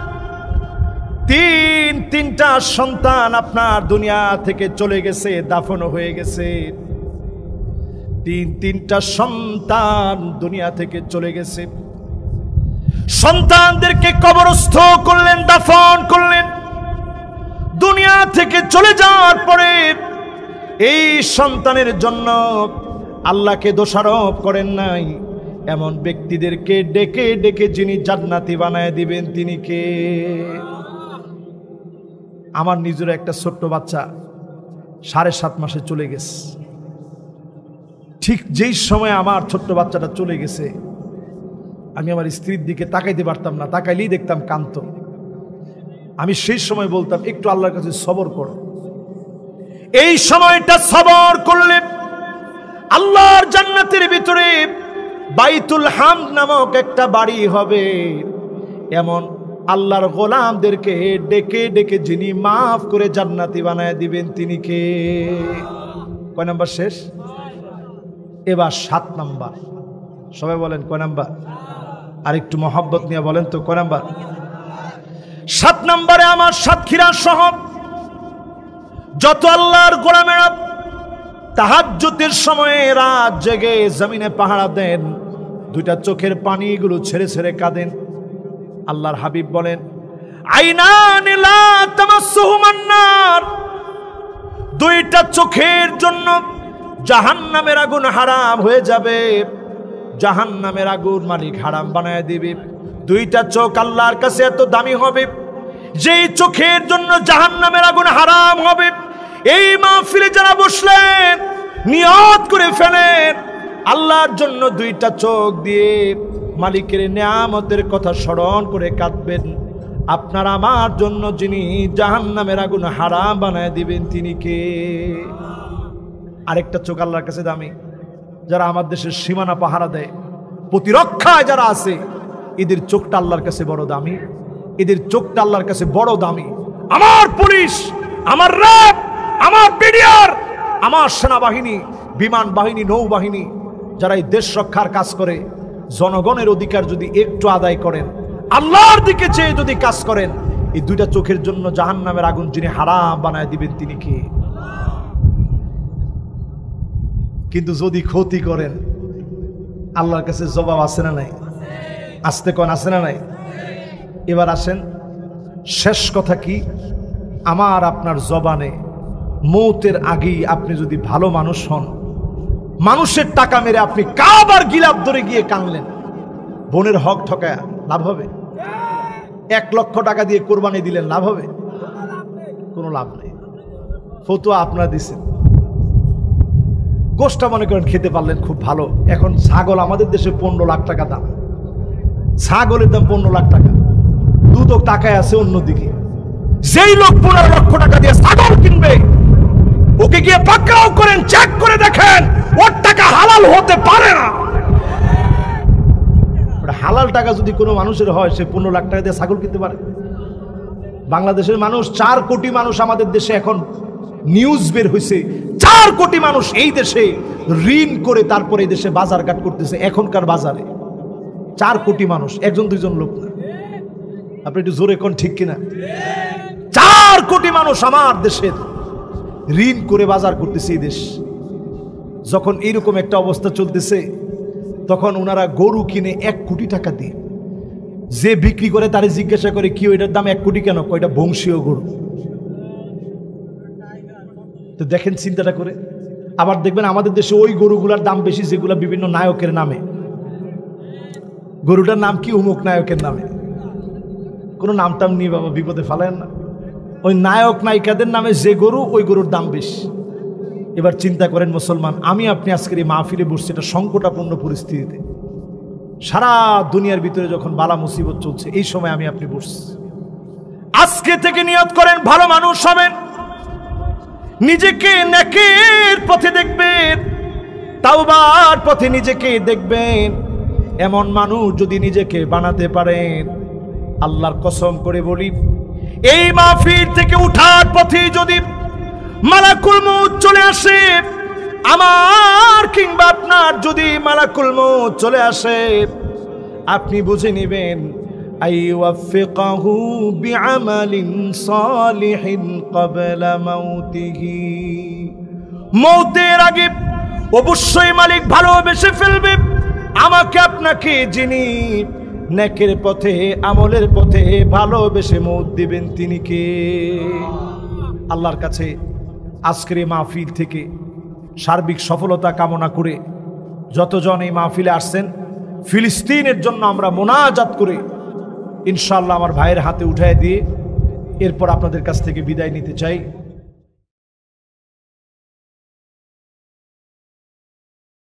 তিনটা সন্তান আপনার দুনিয়া থেকে চলে গেছে, দাফন হয়ে গেছে। তিনটা সন্তান দুনিয়া থেকে চলে গেছে। সন্তানদেরকে কবরস্থ করলেন, দাফন করলেন। দুনিয়া থেকে চলে যাওয়ার পরে এই সন্তানের জন্য আল্লাহকে দোষারোপ করেন নাই, এমন ব্যক্তিদেরকে ডেকে ডেকে যিনি জান্নাতি বানায় দিবেন তিনি কে? আমার নিজের একটা ছোট্ট বাচ্চা 7.5 মাসে চলে গেছে। ঠিক যেই সময় আমার ছোট্ট বাচ্চাটা চলে গেছে, আমি আমার স্ত্রীর দিকে তাকাইতে পারতাম না, তাকাইলেই দেখতাম কান্ত। আমি সেই সময় বলতাম একটু আল্লাহর কাছে সবর করো। এই সময়টা সবর করলে আল্লাহর জান্নাতের ভিতরে বাইতুল হামদ নামক একটা বাড়ি হবে। এমন আল্লাহর গোলামদেরকে ডেকে ডেকে যিনি মাফ করে জান্নাতি বানায় দিবেন তিনি কে? কয় নাম্বার শেষ? এবার 7 নাম্বার। সবাই বলেন কয় নাম্বার? আর একটু মহব্বত নিয়ে বলেন তো কয় নাম্বার? 7 নম্বরে আমার সাতক্ষীরা সহ যত আল্লাহর গোলামেরা তাহাজ্জুদের সময়ে রাত জেগে জমিনে পাহারা দেন, 2টা চোখের পানিগুলো ছেড়ে ছেড়ে কাঁদেন। আল্লাহর হাবিব বলেন আইনান লা তামাসসুহুমান নার, 2টা চোখের জন্য জাহান্নামের আগুন হারাম হয়ে যাবে, জাহান্নামের আগুন মালিক হারাম বানায় দিবে। 2টা চোখ আল্লাহর কাছে এত দামি হবে, যেই চোখের জন্য জাহান্নামের আগুন হারাম হবে। এই মাহফিলে যারা বসলেন নিয়ত করে ফেলেন আল্লাহর জন্য 2টা চোখ দিয়ে মালিকের নিয়ামতের কথা স্মরণ করে কাঁদবেন। আপনার আমার জন্য যিনি জাহান্নামের আগুন হারাম বানায় দিবেন তিনি কে? আরেকটা চোখ আল্লাহর কাছে দামি, যারা আমার দেশের সীমানা পাহারা দেয়, প্রতিরক্ষায় যারা আছে, এদের চোখটা আল্লাহর কাছে বড় দামি, এদের চোখটা আল্লাহর কাছে বড় দামি। আমার পুলিশ, আমার র্যাব, আমার বিডিআর, আমার সেনাবাহিনী, বিমান বাহিনী, নৌবাহিনী, যারা এই দেশ রক্ষার কাজ করে, জনগণের অধিকার যদি একটু আদায় করেন, আল্লাহর দিকে চেয়ে যদি কাজ করেন, এই দুইটা চোখের জন্য জাহান্নামের আগুন যিনি হারাম বানায় দিবেন তিনি কে? কিন্তু যদি ক্ষতি করেন, আল্লাহর কাছে জবাব আছে না নাই? আসতে কোন আছে না নাই? এবার আসেন, শেষ কথা কি, আমার আপনার জবানে মৌতের আগেই আপনি যদি ভালো মানুষ হন, মানুষের টাকা মেরে আপনি কাবার গিলাপ ধরে গিয়ে কানলেন, বোনের হক ঠকায়া লাভ হবে? 1 লক্ষ টাকা দিয়ে কোরবানি দিলেন, লাভ হবে? কোনো লাভ নেই। ফতুয়া আপনারা দিচ্ছেন, গোষ্ঠটা মনে করেন খেতে পারলেন, খুব ভালো। এখন ছাগল আমাদের দেশে 15 লাখ টাকা দাম, ছাগলের দাম 15 লাখ টাকা। দুদক টাকায় আছে অন্যদিকে। যেই লোক 15 লক্ষ টাকা দিয়ে ছাগল কিনবে, ওকে গিয়ে পাকড়াও করেন, চেক করে দেখেন ওর টাকা হালাল হতে পারে না। হালাল টাকা যদি কোনো মানুষের হয়, সে 15 লাখ টাকা দিয়ে ছাগল কিনতে পারে? বাংলাদেশের মানুষ 4 কোটি মানুষ, আমাদের দেশে এখন নিউজ বের হয়েছে 4 কোটি মানুষ এই দেশে ঋণ করে তারপরে এই দেশে বাজারঘাট করতেছে। এখনকার বাজারে 4 কোটি মানুষ, 1-2 লোক না। আপনি একটু জোরে কোন, ঠিক কিনা? 4 কোটি মানুষ আমার দেশের ঋণ করে বাজার করতেছে এই দেশ। যখন এইরকম একটা অবস্থা চলতেছে, তখন ওনারা গরু কিনে 1 কোটি টাকা দিয়ে, যে বিক্রি করে তারে জিজ্ঞাসা করে কি ওইটার দাম 1 কোটি কেন? ওইটা বংশীয় গরু। তো দেখেন চিন্তাটা করে। আবার দেখবেন আমাদের দেশে ওই গরুগুলার দাম বেশি যেগুলা বিভিন্ন নায়কের নামে। গরুটার নাম কি? অমুক নায়কের নামে। কোনো নাম টাম নিয়ে বাবা বিপদে ফেলেন না। ওই নায়ক নায়িকাদের নামে যে গরু, ওই গরুর দাম বেশি। এবার চিন্তা করেন মুসলমান, আমি আপনি আজকের এই মাহফিলে বসছি এটা সংকটাপূর্ণ পরিস্থিতিতে, সারা দুনিয়ার ভিতরে যখন বালা মুসিবত চলছে, এই সময় আমি আপনি বসছি। আজকে থেকে নিয়ত করেন ভালো মানুষ হবেন, নিজেকে নেকের পথে দেখবেন, তাওবার পথে নিজেকে দেখবেন। এমন মানুষ যদি নিজেকে বানাতে পারেন, আল্লাহর কসম করে বলি, এই মাহফিল থেকে উঠার পথে যদি মালাকুল মউত চলে আসে, আমার কিংবা আপনার যদি মালাকুল মউত চলে আসে, আপনি বুঝে নেবেন আইওয়াফিকাহু বিআমালিন সালিহিন ক্বাবলা মাউতিহি, মউতের আগে অবশ্যই মালিক ভালোবেসে ফেলবে আমাকে আপনাকে, যিনি নেকের পথে আমলের পথে ভালোবেসে মউত দিবেন তিনি কে? আল্লাহর কাছে আজকের এই মাহফিল থেকে সার্বিক সফলতা কামনা করে যতজন এই মাহফিলে আসছেন, ফিলিস্তিনের জন্য আমরা মোনাজাত করে ইনশাআল্লাহ আমার ভাইয়ের হাতে উঠায় দিয়ে এরপর আপনাদের কাছ থেকে বিদায় নিতে চাই।